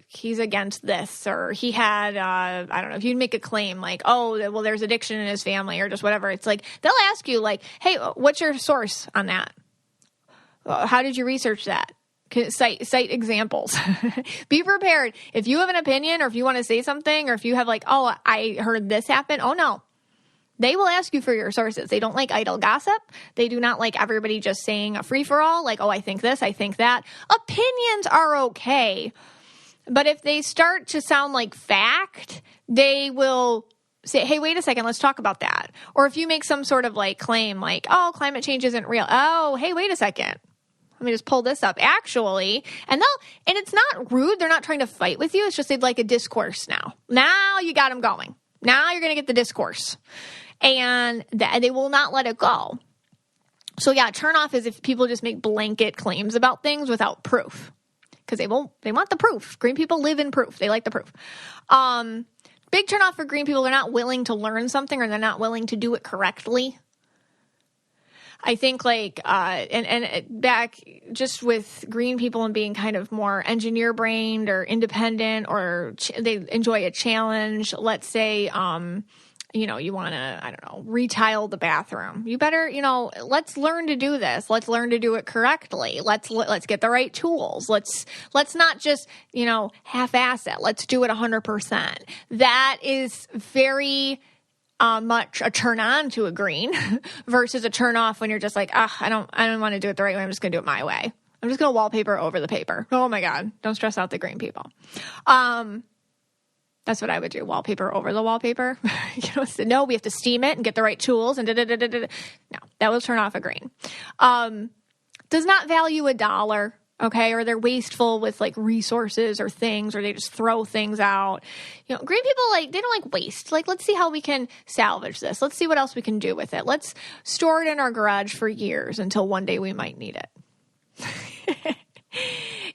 he's against this, or he had, I don't know, if you make a claim like, oh, well, there's addiction in his family, or just whatever, it's like, they'll ask you like, hey, what's your source on that? How did you research that? Cite examples. Be prepared. If you have an opinion, or if you want to say something, or if you have like, oh, I heard this happen. Oh, no. They will ask you for your sources. They don't like idle gossip. They do not like everybody just saying a free-for-all, like, oh, I think this, I think that. Opinions are okay. But if they start to sound like fact, they will say, hey, wait a second, let's talk about that. Or if you make some sort of like claim like, oh, climate change isn't real. Oh, hey, wait a second. Let me just pull this up. Actually, and it's not rude. They're not trying to fight with you. It's just they'd like a discourse now. Now you got them going. Now you're going to get the discourse. And they will not let it go. So yeah, turn off is if people just make blanket claims about things without proof. Because they want the proof. Green people live in proof. They like the proof. Big turnoff for green people. They're not willing to learn something, or they're not willing to do it correctly. I think like, and back just with green people and being kind of more engineer brained or independent, or they enjoy a challenge. Let's say, you want to, I don't know, retile the bathroom. You better, let's learn to do this. Let's learn to do it correctly. Let's get the right tools. Let's not just, half-ass it. Let's do it 100%. That is very much a turn on to a green versus a turn off when you're just like, I don't want to do it the right way. I'm just going to do it my way. I'm just going to wallpaper over the paper. Oh my God. Don't stress out the green people. That's what I would do. Wallpaper over the wallpaper. No, we have to steam it and get the right tools and No, that will turn off a green. Does not value $1, okay? Or they're wasteful with like resources or things, or they just throw things out. Green people, they don't like waste. Like, let's see how we can salvage this. Let's see what else we can do with it. Let's store it in our garage for years until one day we might need it.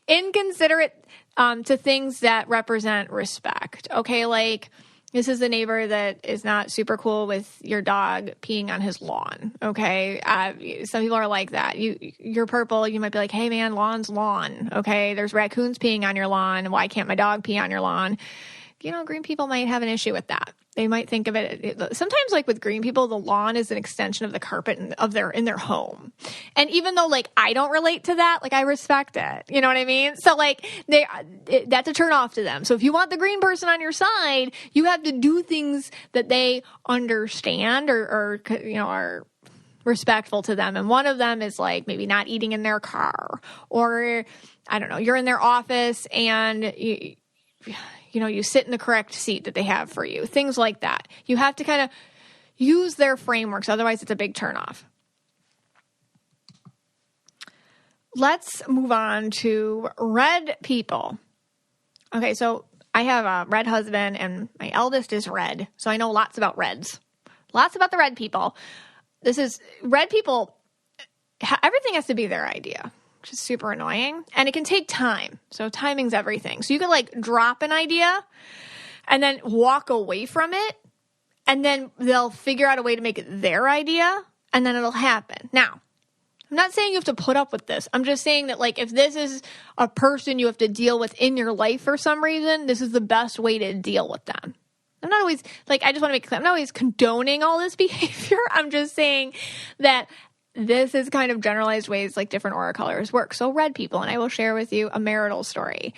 Inconsiderate to things that represent respect. Okay, like this is the neighbor that is not super cool with your dog peeing on his lawn. Okay, some people are like that. You're purple. You might be like, hey man, lawn's lawn. Okay, there's raccoons peeing on your lawn. Why can't my dog pee on your lawn? Green people might have an issue with that. They might think of it sometimes, like with green people, the lawn is an extension of the carpet in their home. And even though like I don't relate to that, like I respect it. You know what I mean? So like that's a turn off to them. So if you want the green person on your side, you have to do things that they understand or you know, are respectful to them. And one of them is like maybe not eating in their car, or I don't know, you're in their office and you know, you sit in the correct seat that they have for you. Things like that. You have to kind of use their frameworks. Otherwise, it's a big turnoff. Let's move on to red people. Okay, so I have a red husband, and my eldest is red. So I know lots about reds. Lots about the red people. Red people, everything has to be their idea, which is super annoying. And it can take time. So timing's everything. So you can like drop an idea and then walk away from it. And then they'll figure out a way to make it their idea. And then it'll happen. Now, I'm not saying you have to put up with this. I'm just saying that like if this is a person you have to deal with in your life for some reason, this is the best way to deal with them. I'm not always, like, I just want to make it clear, I'm not always condoning all this behavior. I'm just saying that this is kind of generalized ways like different aura colors work. So red people, and I will share with you a marital story.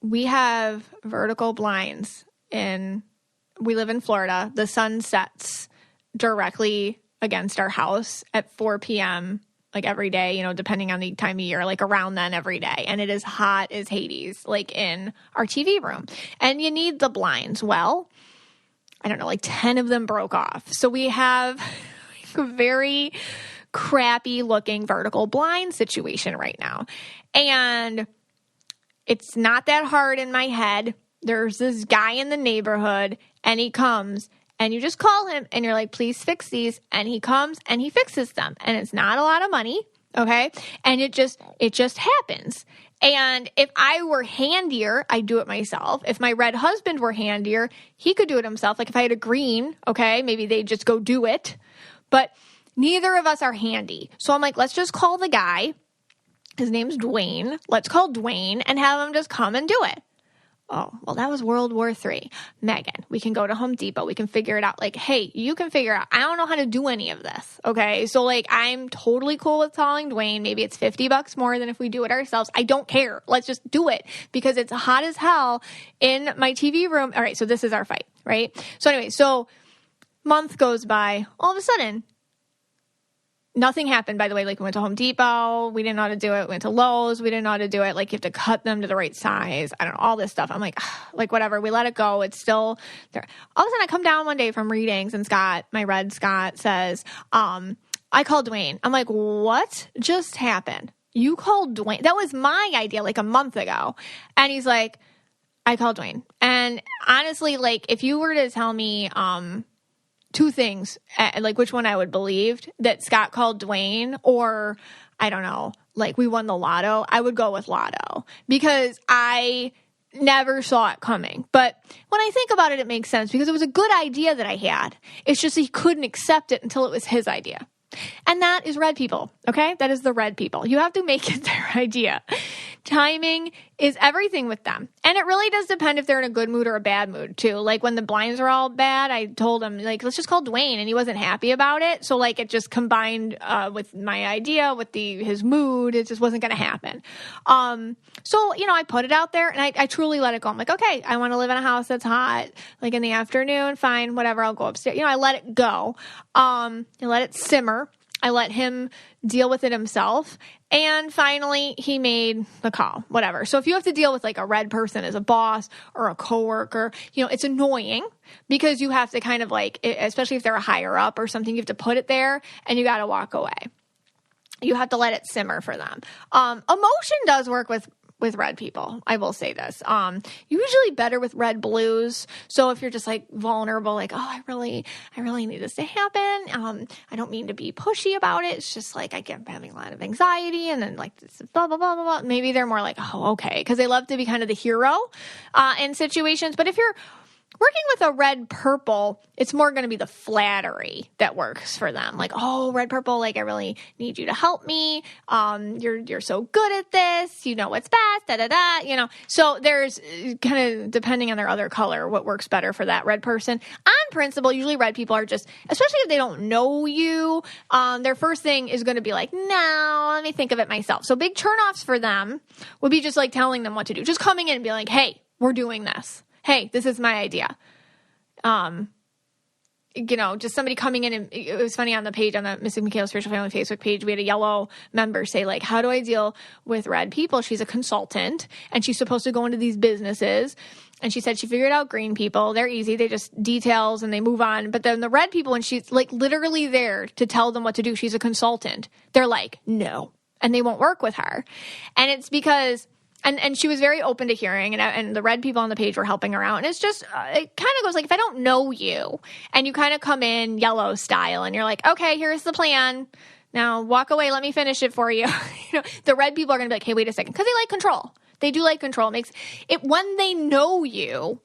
We have vertical blinds we live in Florida. The sun sets directly against our house at 4 p.m. like every day, you know, depending on the time of year, like around then every day. And it is hot as Hades, like in our TV room. And you need the blinds. Well, I don't know, like 10 of them broke off. So we have a very crappy looking vertical blind situation right now. And it's not that hard in my head. There's this guy in the neighborhood and he comes and you just call him and you're like, please fix these. And he comes and he fixes them. And it's not a lot of money. Okay. And it just happens. And if I were handier, I'd do it myself. If my red husband were handier, he could do it himself. Like if I had a green, okay, maybe they'd just go do it. But neither of us are handy. So I'm like, let's just call the guy. His name's Dwayne. Let's call Dwayne and have him just come and do it. Oh, well, that was World War III. Megan, we can go to Home Depot. We can figure it out. Like, hey, you can figure out. I don't know how to do any of this. Okay. So like, I'm totally cool with calling Dwayne. Maybe it's $50 more than if we do it ourselves. I don't care. Let's just do it because it's hot as hell in my TV room. All right. So this is our fight, right? So anyway, month goes by. All of a sudden, nothing happened, by the way. Like, we went to Home Depot. We didn't know how to do it. We went to Lowe's. We didn't know how to do it. Like, you have to cut them to the right size. I don't know, all this stuff. I'm like, whatever. We let it go. It's still there. All of a sudden, I come down one day from readings, and Scott, my red Scott, says, I called Dwayne. I'm like, what just happened? You called Dwayne? That was my idea like a month ago. And he's like, I called Dwayne. And honestly, like, if you were to tell me, two things, like which one I would believe, that Scott called Dwayne or, I don't know, like we won the lotto, I would go with lotto because I never saw it coming. But when I think about it, it makes sense because it was a good idea that I had. It's just he couldn't accept it until it was his idea. And that is red people, okay? That is the red people. You have to make it their idea. Timing is everything with them. And it really does depend if they're in a good mood or a bad mood, too. Like, when the blinds are all bad, I told him, like, let's just call Dwayne, and he wasn't happy about it. So, like, it just combined with my idea, with his mood. It just wasn't going to happen. So, you know, I put it out there, and I truly let it go. I'm like, okay, I want to live in a house that's hot, like, in the afternoon, fine, whatever, I'll go upstairs. You know, I let it go. I let it simmer. I let him deal with it himself. And finally, he made the call, whatever. So if you have to deal with like a red person as a boss or a coworker, you know, it's annoying because you have to kind of like, especially if they're a higher up or something, you have to put it there and you got to walk away. You have to let it simmer for them. Emotion does work with red people. I will say this. Usually better with red blues. So if you're just like vulnerable, like, oh, I really need this to happen. I don't mean to be pushy about it. It's just like I'm having a lot of anxiety and then like this blah, blah, blah, blah, blah. Maybe they're more like, oh, okay. Because they love to be kind of the hero in situations. But if you're working with a red purple, it's more going to be the flattery that works for them. Like, oh, red purple, like I really need you to help me. You're so good at this. You know what's best. Da da da. You know. So there's kind of depending on their other color, what works better for that red person. On principle, usually red people are just, especially if they don't know you, their first thing is going to be like, no, let me think of it myself. So big turnoffs for them would be just like telling them what to do, just coming in and be like, hey, we're doing this. Hey, this is my idea. Just somebody coming in, and it was funny on the page, on the Mrs. Michaela's Spiritual Family Facebook page, we had a yellow member say, like, how do I deal with red people? She's a consultant, and she's supposed to go into these businesses. And she said she figured out green people. They're easy. They just details and they move on. But then the red people, when she's like literally there to tell them what to do, she's a consultant. They're like, no. And they won't work with her. And it's because... And she was very open to hearing, and the red people on the page were helping her out. And it's just, it kind of goes like, if I don't know you, and you kind of come in yellow style, and you're like, okay, here's the plan. Now walk away. Let me finish it for you. The red people are going to be like, hey, wait a second. Because they like control. They do like control. It makes it, when they know you,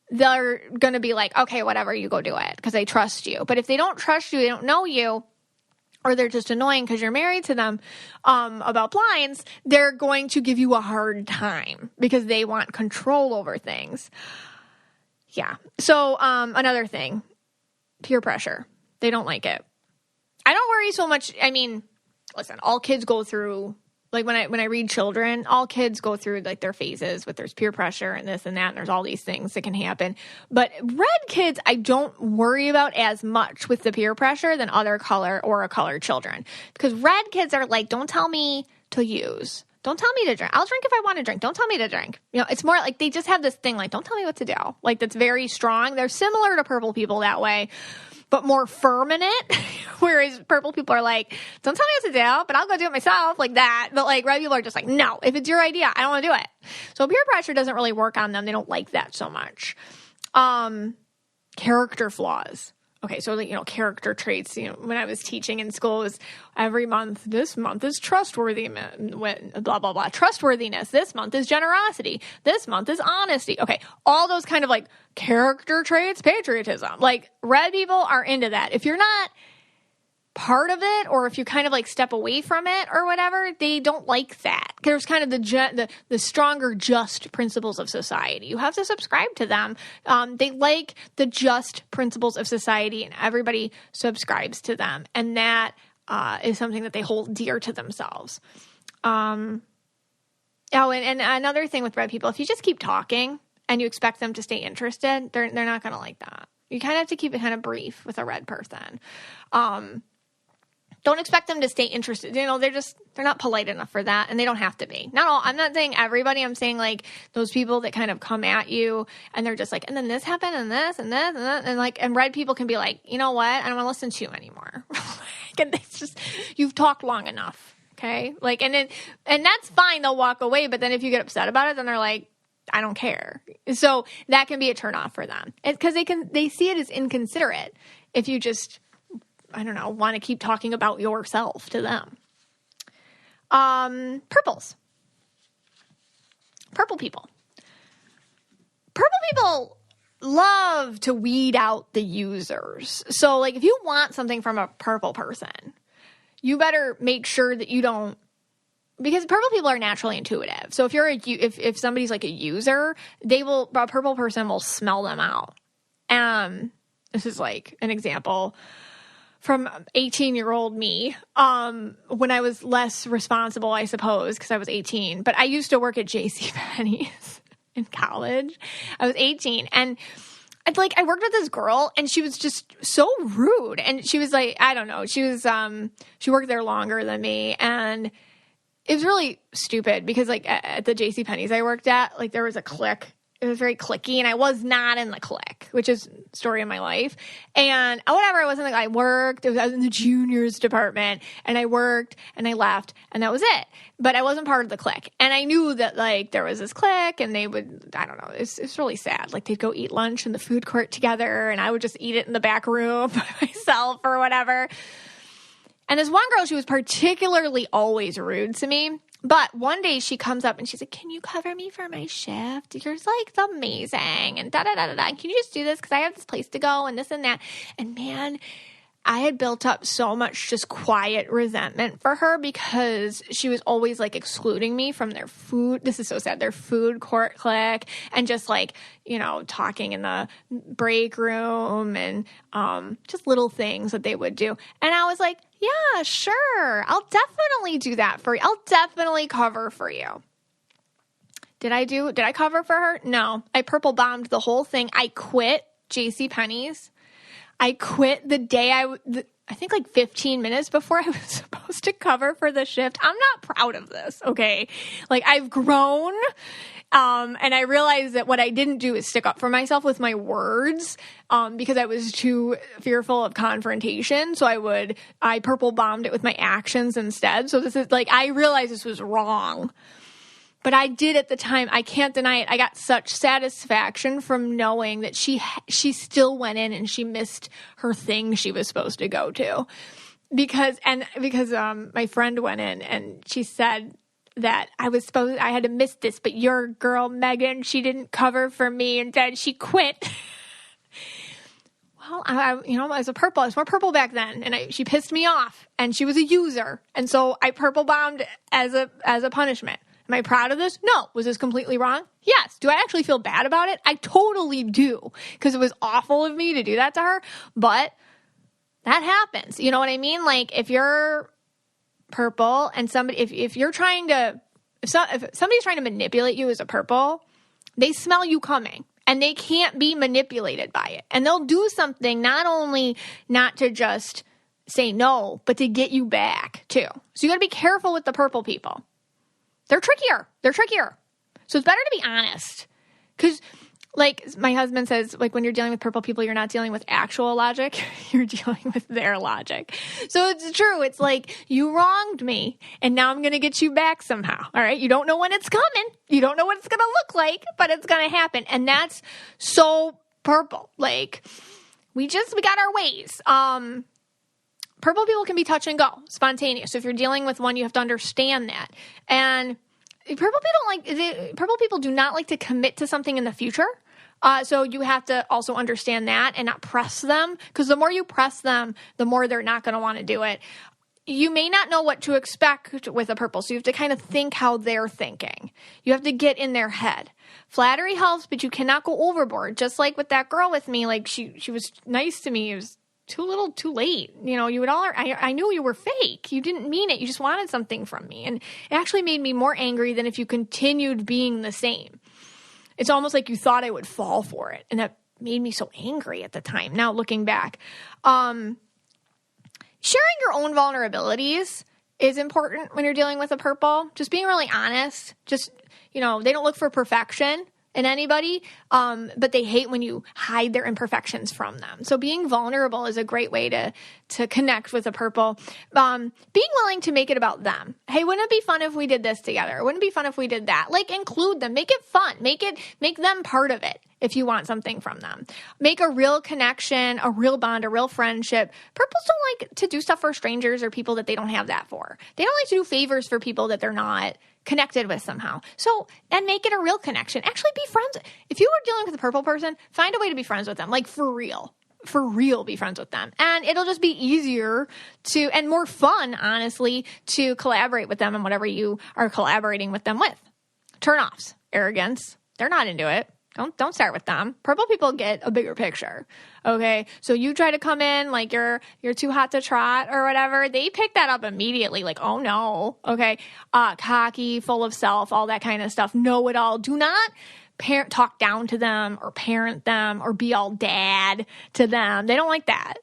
they're going to be like, okay, whatever, you go do it. Because they trust you. But if they don't trust you, they don't know you, or they're just annoying because you're married to them about blinds, they're going to give you a hard time because they want control over things. Yeah. So another thing, peer pressure. They don't like it. I don't worry so much. I mean, listen, all kids go through, like when I read children, all kids go through like their phases with there's peer pressure and this and that, and there's all these things that can happen. But red kids, I don't worry about as much with the peer pressure than other color or a colored children. Because red kids are like, don't tell me to use. Don't tell me to drink. I'll drink if I want to drink. Don't tell me to drink. It's more like they just have this thing like, don't tell me what to do. Like that's very strong. They're similar to purple people that way, but more firm in it. Whereas purple people are like, don't tell me what to do, but I'll go do it myself, like that. But like red people are just like, no, if it's your idea, I don't want to do it. So peer pressure doesn't really work on them. They don't like that so much. Character flaws. Okay, so like, character traits, when I was teaching in school, it was every month, this month is trustworthy, blah, blah, blah. Trustworthiness. This month is generosity. This month is honesty. Okay, all those kind of like character traits, patriotism. Like red people are into that. If you're not part of it, or if you kind of like step away from it or whatever, they don't like that. There's kind of the stronger just principles of society. You have to subscribe to them. They like the just principles of society, and everybody subscribes to them. And that is something that they hold dear to themselves. And another thing with red people, if you just keep talking and you expect them to stay interested, they're not going to like that. You kind of have to keep it kind of brief with a red person. Don't expect them to stay interested. They're not polite enough for that, and they don't have to be. Not all. I'm not saying everybody. I'm saying like those people that kind of come at you and they're just like, and then this happened, and this, and this, and that, and red people can be like, you know what? I don't want to listen to you anymore. And it's just, you've talked long enough. Okay. Like, and that's fine. They'll walk away. But then if you get upset about it, then they're like, I don't care. So that can be a turnoff for them because they see it as inconsiderate if you just, I don't know, want to keep talking about yourself to them. Purples. Purple people. Purple people love to weed out the users. So, like, if you want something from a purple person, you better make sure that you don't, because purple people are naturally intuitive. So if somebody's like a user, a purple person will smell them out. This is like an example from 18-year-old me, when I was less responsible, I suppose, because I was 18. But I used to work at JCPenney's in college. I was 18, and I worked with this girl, and she was just so rude. And she was like, I don't know, she worked there longer than me, and it was really stupid because like at the JCPenney's I worked at, like there was a clique. It was very cliquey, and I was not in the clique, which is the story of my life. And whatever, I wasn't like, I worked, I was in the juniors department, and I worked, and I left, and that was it. But I wasn't part of the clique. And I knew that, like, there was this clique, and they would, I don't know, it's really sad. Like, they'd go eat lunch in the food court together, and I would just eat it in the back room by myself or whatever. And this one girl, she was particularly always rude to me. But one day she comes up and she's like, can you cover me for my shift? You're like amazing. And da-da-da-da-da. Can you just do this? Because I have this place to go and this and that. And man, I had built up so much just quiet resentment for her because she was always like excluding me from their food. This is so sad. Their food court clique and just like, you know, talking in the break room and just little things that they would do. And I was like, yeah, sure. I'll definitely do that for you. I'll definitely cover for you. Did I cover for her? No. I purple bombed the whole thing. I quit JCPenney's. I quit the day I think like 15 minutes before I was supposed to cover for the shift. I'm not proud of this, okay? Like I've grown, and I realized that what I didn't do is stick up for myself with my words, because I was too fearful of confrontation. So I purple bombed it with my actions instead. So this is like, I realized this was wrong. But I did at the time. I can't deny it. I got such satisfaction from knowing that she still went in and she missed her thing she was supposed to go to. Because my friend went in and she said that I had to miss this, but your girl, Megan, she didn't cover for me and then she quit. Well, I was more purple back then, and she pissed me off, and she was a user. And so I purple bombed as a punishment. Am I proud of this? No. Was this completely wrong? Yes. Do I actually feel bad about it? I totally do, because it was awful of me to do that to her, but that happens. You know what I mean? Like if you're purple and if somebody's trying to manipulate you as a purple, they smell you coming and they can't be manipulated by it. And they'll do something not only not to just say no, but to get you back too. So you got to be careful with the purple people. They're trickier. So it's better to be honest. Because, like my husband says, like when you're dealing with purple people, you're not dealing with actual logic. You're dealing with their logic. So it's true. It's like, you wronged me, and now I'm going to get you back somehow. All right? You don't know when it's coming. You don't know what it's going to look like, but it's going to happen. And that's so purple. Like, we got our ways. Purple people can be touch and go, spontaneous. So if you're dealing with one, you have to understand that. And purple people do not like to commit to something in the future. So you have to also understand that and not press them, because the more you press them, the more they're not going to want to do it. You may not know what to expect with a purple, so you have to kind of think how they're thinking. You have to get in their head. Flattery helps, but you cannot go overboard. Just like with that girl with me, like she was nice to me. It was too little, too late. You know, I knew you were fake. You didn't mean it. You just wanted something from me. And it actually made me more angry than if you continued being the same. It's almost like you thought I would fall for it. And that made me so angry at the time. Now, looking back, sharing your own vulnerabilities is important when you're dealing with a purple. Just being really honest. Just, they don't look for perfection in anybody, but they hate when you hide their imperfections from them. So being vulnerable is a great way to connect with a purple. Being willing to make it about them. Hey, wouldn't it be fun if we did this together? Wouldn't it be fun if we did that? Like, include them. Make it fun. Make them part of it if you want something from them. Make a real connection, a real bond, a real friendship. Purples don't like to do stuff for strangers or people that they don't have that for. They don't like to do favors for people that they're not connected with somehow. So, and make it a real connection. Actually be friends. If you are dealing with a purple person, find a way to be friends with them. Like for real be friends with them. And it'll just be easier and more fun, honestly, to collaborate with them on whatever you are collaborating with them with. Turn-offs, arrogance. They're not into it. Don't start with them. Purple people get a bigger picture. Okay. So you try to come in like you're too hot to trot or whatever. They pick that up immediately. Like, oh no. Okay. Cocky, full of self, all that kind of stuff. Know it all. Do not talk down to them or parent them or be all dad to them. They don't like that.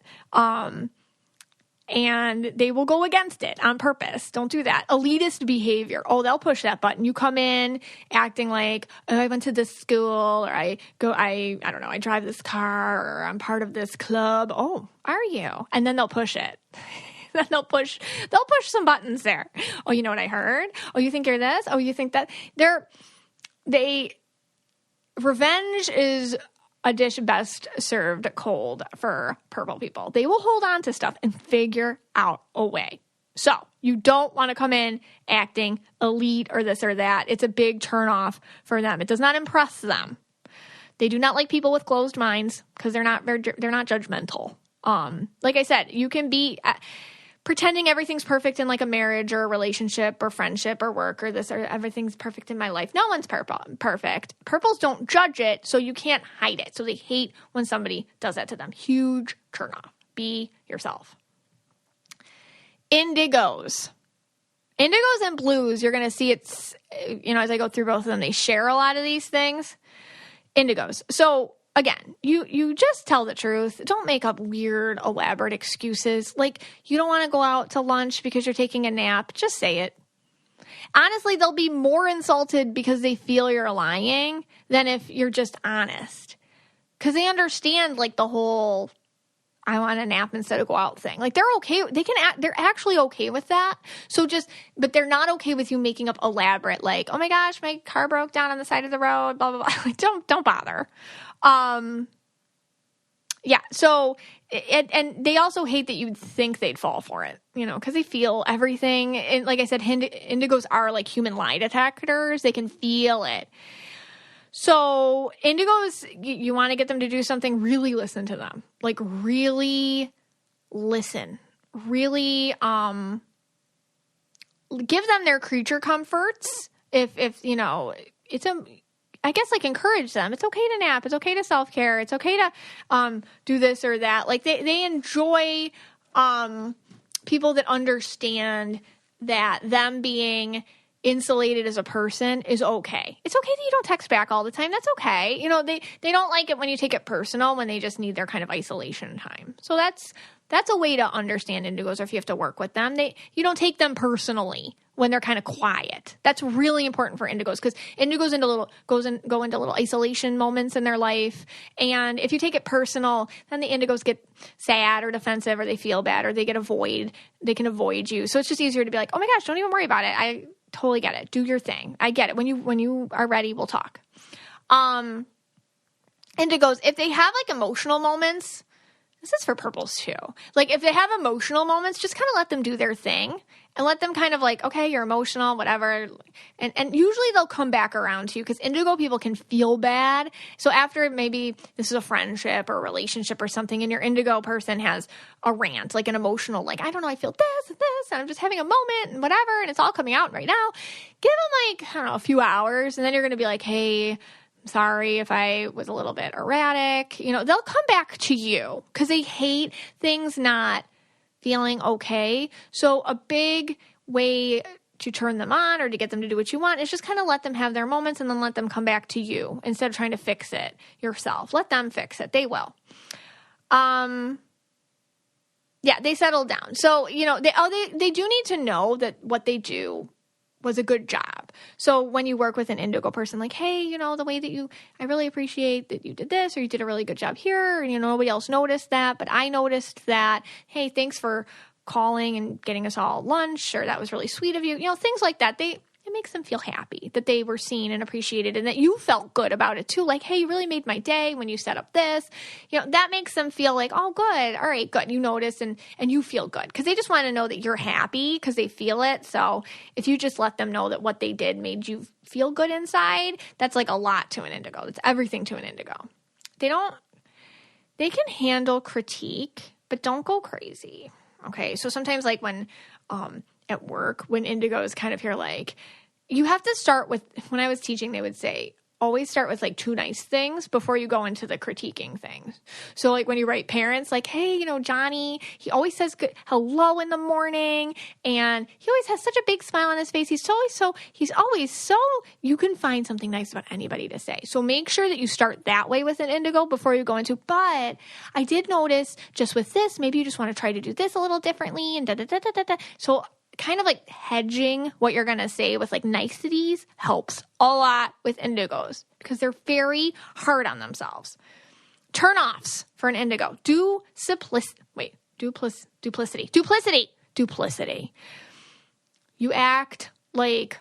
And they will go against it on purpose. Don't do that. Elitist behavior. Oh, they'll push that button. You come in acting like, oh, I went to this school, or I don't know, I drive this car, or I'm part of this club. Oh, are you? And then they'll push it. Then they'll push some buttons there. Oh, you know what I heard? Oh, you think you're this? Oh, you think that? Revenge is a dish best served cold for purple people. They will hold on to stuff and figure out a way. So you don't want to come in acting elite or this or that. It's a big turnoff for them. It does not impress them. They do not like people with closed minds because they're not judgmental. Like I said, you can be pretending everything's perfect in like a marriage or a relationship or friendship or work or this or everything's perfect in my life. No one's perfect. Purples don't judge it, so you can't hide it. So they hate when somebody does that to them. Huge turnoff. Be yourself. Indigos and blues, you're going to see it's, as I go through both of them, they share a lot of these things. Indigos. So again, you just tell the truth. Don't make up weird, elaborate excuses. Like you don't want to go out to lunch because you're taking a nap. Just say it. Honestly, they'll be more insulted because they feel you're lying than if you're just honest. Because they understand like the whole I want a nap instead of go out thing. Like they're okay. They're actually okay with that. But they're not okay with you making up elaborate, like, oh my gosh, my car broke down on the side of the road, blah, blah, blah. Like, don't bother. Yeah. So, and they also hate that you'd think they'd fall for it, because they feel everything. And like I said, indigos are like human lie detectors. They can feel it. So indigos, you want to get them to do something, really listen to them. Like really listen. Really give them their creature comforts. If I guess like encourage them. It's okay to nap. It's okay to self-care. It's okay to do this or that. Like they enjoy people that understand that them being insulated as a person is okay. It's okay that you don't text back all the time. That's okay. They don't like it when you take it personal, when they just need their kind of isolation time. So that's a way to understand indigos, or if you have to work with them, you don't take them personally when they're kind of quiet. That's really important for indigos, because indigos go into little isolation moments in their life. And if you take it personal, then the indigos get sad or defensive, or they feel bad, or they can avoid you. So it's just easier to be like, oh my gosh, don't even worry about it. I totally get it. Do your thing. I get it. When you are ready, we'll talk. Indigos, if they have like emotional moments, this is for purples too. Like if they have emotional moments, just kind of let them do their thing and let them kind of like, okay, you're emotional, whatever. And usually they'll come back around to you, because indigo people can feel bad. So after maybe this is a friendship or a relationship or something, and your indigo person has a rant, like an emotional, like, I don't know, I feel this and this, and I'm just having a moment and whatever, and it's all coming out right now. Give them like, I don't know, a few hours, and then you're going to be like, hey, sorry if I was a little bit erratic. They'll come back to you because they hate things not feeling okay. So a big way to turn them on or to get them to do what you want is just kind of let them have their moments and then let them come back to you instead of trying to fix it yourself. Let them fix it. They will. Yeah, they settle down. So, they do need to know that what they do was a good job. So when you work with an indigo person, like, hey, the way that I really appreciate that you did this, or you did a really good job here, and nobody else noticed that, but I noticed that. Hey, thanks for calling and getting us all lunch, or that was really sweet of you. Things like that. It makes them feel happy that they were seen and appreciated, and that you felt good about it too. Like, hey, you really made my day when you set up this. That makes them feel like, oh, good. All right, good. You notice and you feel good, because they just want to know that you're happy because they feel it. So if you just let them know that what they did made you feel good inside, that's like a lot to an indigo. That's everything to an indigo. They can handle critique, but don't go crazy. Okay. So sometimes like when, at work, when indigos kind of hear like, you have to start with, when I was teaching, they would say, always start with like 2 nice things before you go into the critiquing things. So like when you write parents, like, hey, Johnny, he always says good hello in the morning, and he always has such a big smile on his face. He's always so, you can find something nice about anybody to say. So make sure that you start that way with an indigo before you go into, but I did notice just with this, maybe you just want to try to do this a little differently, and da-da-da-da-da-da. So kind of like hedging what you're going to say with like niceties helps a lot with indigos, because they're very hard on themselves. Turn-offs for an indigo. Duplicity. You act like,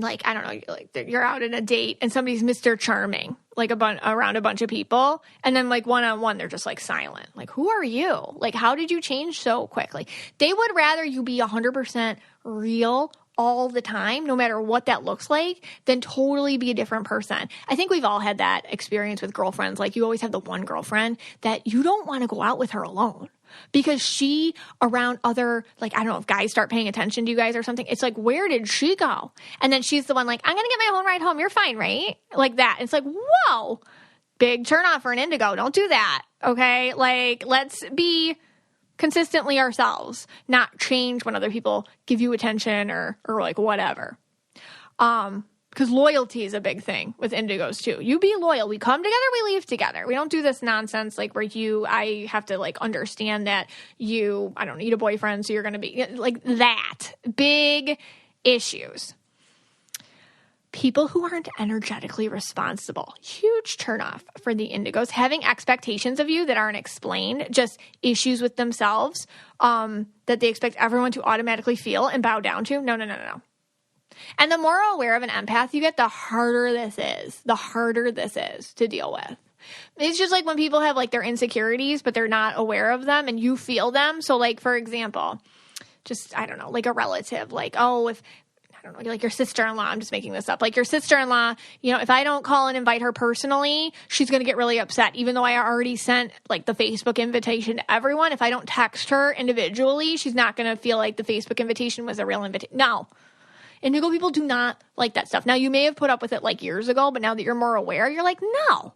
I don't know, like you're out on a date and somebody's Mr. Charming. like around a bunch of people, and then like one-on-one they're just like silent. Like, who are you? Like, how did you change so quickly? They would rather you be 100% real all the time, no matter what that looks like, than totally be a different person. I think we've all had that experience with girlfriends. Like, you always have the one girlfriend that you don't want to go out with her alone. Because she around other, like, I don't know, if guys start paying attention to you guys or something, it's like, where did she go? And then she's the one like, I'm going to get my own ride home. You're fine, right? Like that. It's like, whoa, big turn off for an indigo. Don't do that. Okay. Like, let's be consistently ourselves, not change when other people give you attention or like whatever. Because loyalty is a big thing with indigos too. You be loyal. We come together, we leave together. We don't do this nonsense like where I have to like understand that I don't need a boyfriend, so you're going to be like that. Big issues. People who aren't energetically responsible. Huge turnoff for the indigos. Having expectations of you that aren't explained, just issues with themselves that they expect everyone to automatically feel and bow down to. No. And the more aware of an empath you get, the harder this is. The harder this is to deal with. It's just like when people have like their insecurities, but they're not aware of them and you feel them. So like, for example, just, I don't know, like a relative, like, oh, if, I don't know, like your sister-in-law, I'm just making this up. Like your sister-in-law, you know, if I don't call and invite her personally, she's going to get really upset. Even though I already sent like the Facebook invitation to everyone, if I don't text her individually, she's not going to feel like the Facebook invitation was a real invitation. No. Indigo people do not like that stuff. Now, you may have put up with it like years ago, but now that you're more aware, you're like, no.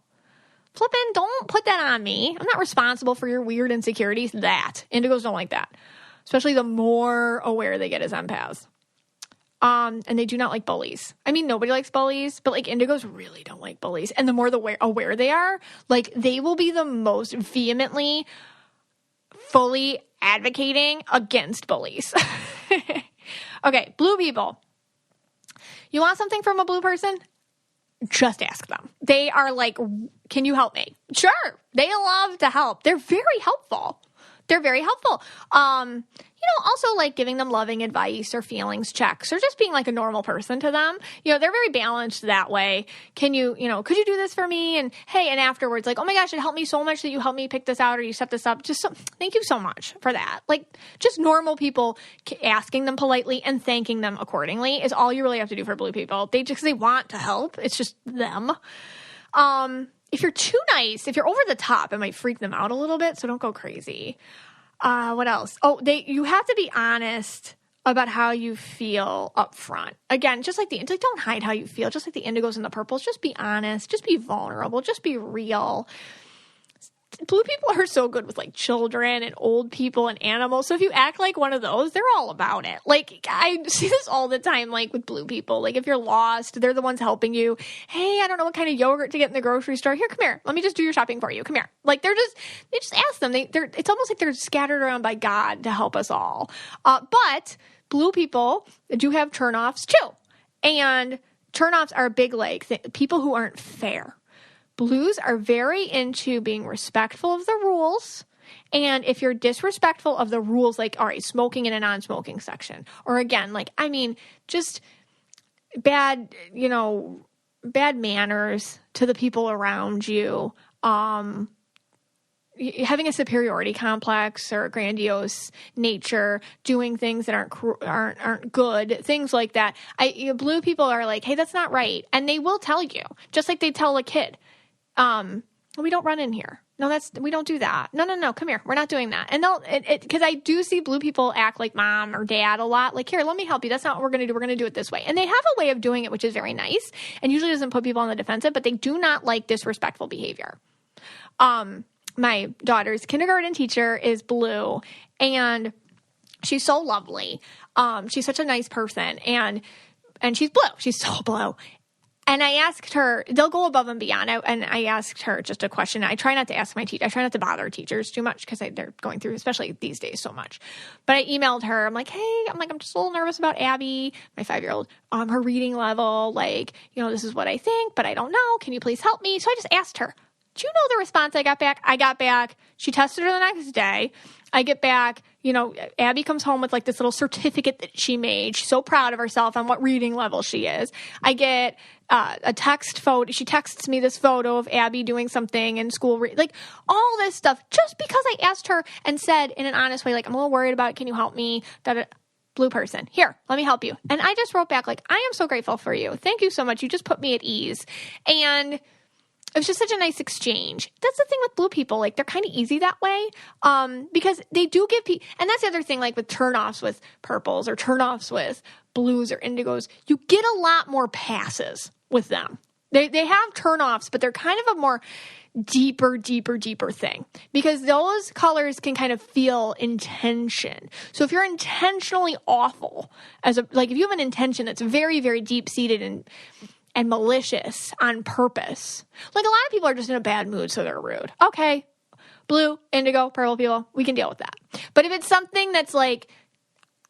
Flippin', don't put that on me. I'm not responsible for your weird insecurities. That. Indigos don't like that. Especially the more aware they get as empaths. And they do not like bullies. I mean, nobody likes bullies, but like indigos really don't like bullies. And the more aware they are, like they will be the most vehemently, fully advocating against bullies. Okay, blue people. You want something from a blue person? Just ask them. They are like, can you help me? Sure. They love to help. They're very helpful. You know, also like giving them loving advice or feelings checks or just being like a normal person to them. You know, they're very balanced that way. Could you do this for me? And hey, and afterwards, like, oh my gosh, it helped me so much that you helped me pick this out or you set this up. Thank you so much for that. Like just normal people asking them politely and thanking them accordingly is all you really have to do for blue people. They want to help. It's just them. If you're too nice, if you're over the top, it might freak them out a little bit. So don't go crazy. What else? Oh, you have to be honest about how you feel up front. Again, just like don't hide how you feel. Just like the indigos and the purples, just be honest, just be vulnerable, just be real. Blue people are so good with like children and old people and animals. So if you act like one of those, they're all about it. Like I see this all the time, like with blue people. Like if you're lost, they're the ones helping you. Hey, I don't know what kind of yogurt to get in the grocery store. Here, come here. Let me just do your shopping for you. Come here. Like they just ask them. It's almost like they're scattered around by God to help us all. But blue people do have turnoffs too. And turnoffs are a big like people who aren't fair. Blues are very into being respectful of the rules. And if you're disrespectful of the rules, like, all right, smoking in a non-smoking section, or again, like, I mean, just bad manners to the people around you, having a superiority complex or a grandiose nature, doing things that aren't good, things like that. Blue people are like, hey, that's not right. And they will tell you, just like they tell a kid. We don't run in here. No, we don't do that. No, come here. We're not doing that. And because I do see blue people act like mom or dad a lot. Like, here, let me help you. That's not what we're going to do. We're going to do it this way. And they have a way of doing it, which is very nice and usually doesn't put people on the defensive, but they do not like disrespectful behavior. My daughter's kindergarten teacher is blue and she's so lovely. She's such a nice person and she's blue. She's so blue. And I asked her, they'll go above and beyond. And I asked her just a question. I try not to ask my teacher. I try not to bother teachers too much because they're going through, especially these days, so much. But I emailed her. I'm like, hey, I'm just a little nervous about Abby, my 5-year-old, her reading level. Like, this is what I think, but I don't know. Can you please help me? So I just asked her. Do you know the response I got back? I got back, she tested her the next day. I get back, Abby comes home with like this little certificate that she made. She's so proud of herself on what reading level she is. I get a text photo. She texts me this photo of Abby doing something in school, like all this stuff, just because I asked her and said in an honest way, like, I'm a little worried about it. Can you help me? Blue person, here, let me help you. And I just wrote back like, I am so grateful for you. Thank you so much. You just put me at ease. And it was just such a nice exchange. That's the thing with blue people. Like, they're kind of easy that way because they do give people, and that's the other thing, like with turnoffs with purples or turnoffs with blues or indigos, you get a lot more passes with them. They have turnoffs, but they're kind of a more deeper thing because those colors can kind of feel intention. So if you're intentionally awful, if you have an intention that's very, very deep-seated and malicious on purpose. Like, a lot of people are just in a bad mood, so they're rude. Okay, blue, indigo, purple people, we can deal with that. But if it's something that's like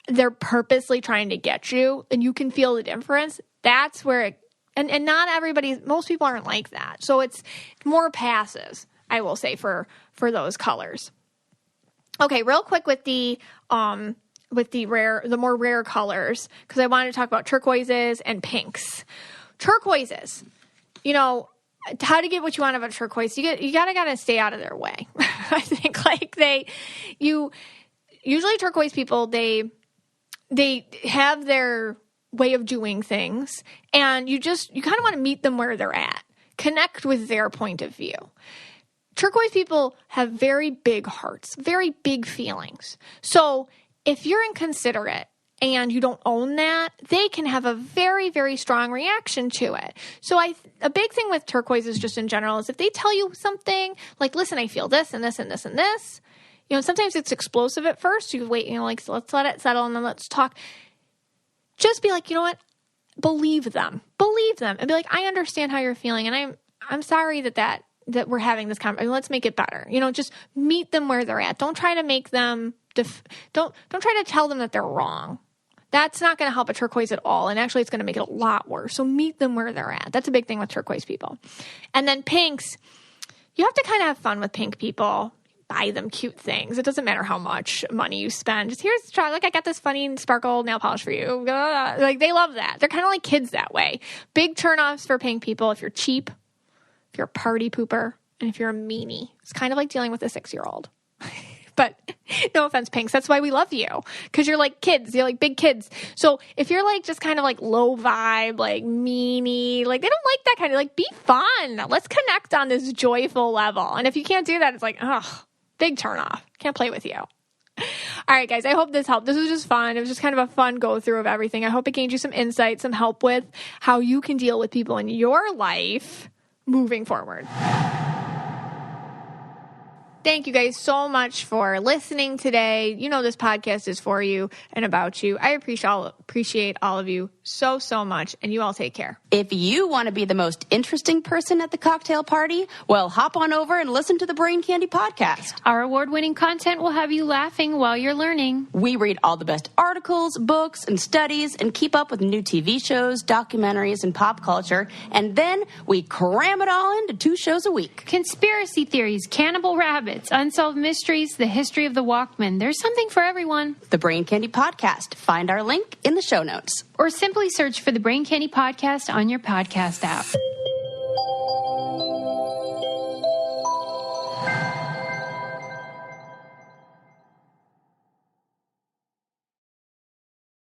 they're purposely trying to get you and you can feel the difference, that's where and not most people aren't like that. So it's more passes, I will say, for those colors. Okay, real quick with the more rare colors, because I wanted to talk about turquoises and pinks. Turquoises, how to get what you want out of a turquoise, you gotta stay out of their way. I think usually turquoise people, they have their way of doing things, and you kind of want to meet them where they're at, connect with their point of view. Turquoise people have very big hearts, very big feelings. So if you're inconsiderate and you don't own that, they can have a very, very strong reaction to it. So a big thing with turquoises just in general is if they tell you something like, listen, I feel this and this and this and this, sometimes it's explosive at first. You wait, so let's let it settle and then let's talk. Just be like, you know what? Believe them and be like, I understand how you're feeling. And I'm sorry that we're having this conversation. Let's make it better. Just meet them where they're at. Don't try to make them, don't try to tell them that they're wrong. That's not going to help a turquoise at all. And actually, it's going to make it a lot worse. So meet them where they're at. That's a big thing with turquoise people. And then pinks, you have to kind of have fun with pink people. Buy them cute things. It doesn't matter how much money you spend. Just here's try. Like, I got this funny sparkle nail polish for you. Like, they love that. They're kind of like kids that way. Big turnoffs for pink people. If you're cheap, if you're a party pooper, and if you're a meanie. It's kind of like dealing with a 6-year-old. But no offense, pinks. That's why we love you. Because you're like kids. You're like big kids. So if you're like just kind of like low vibe, like meanie, like they don't like that kind of, like, be fun. Let's connect on this joyful level. And if you can't do that, it's like, ugh, big turn off. Can't play with you. All right, guys, I hope this helped. This was just fun. It was just kind of a fun go through of everything. I hope it gained you some insight, some help with how you can deal with people in your life moving forward. Thank you guys so much for listening today. This podcast is for you and about you. I appreciate all of you so much, and you all take care. If you want to be the most interesting person at the cocktail party, well, hop on over and listen to the Brain Candy podcast. Our award-winning content will have you laughing while you're learning. We read all the best articles, books, and studies, and keep up with new TV shows, documentaries, and pop culture, and then we cram it all into 2 shows a week. Conspiracy theories, cannibal rabbits, unsolved mysteries, the history of the Walkman. There's something for everyone. The Brain Candy podcast. Find our link in the show notes. Or simply search for the Brain Candy podcast on your podcast app.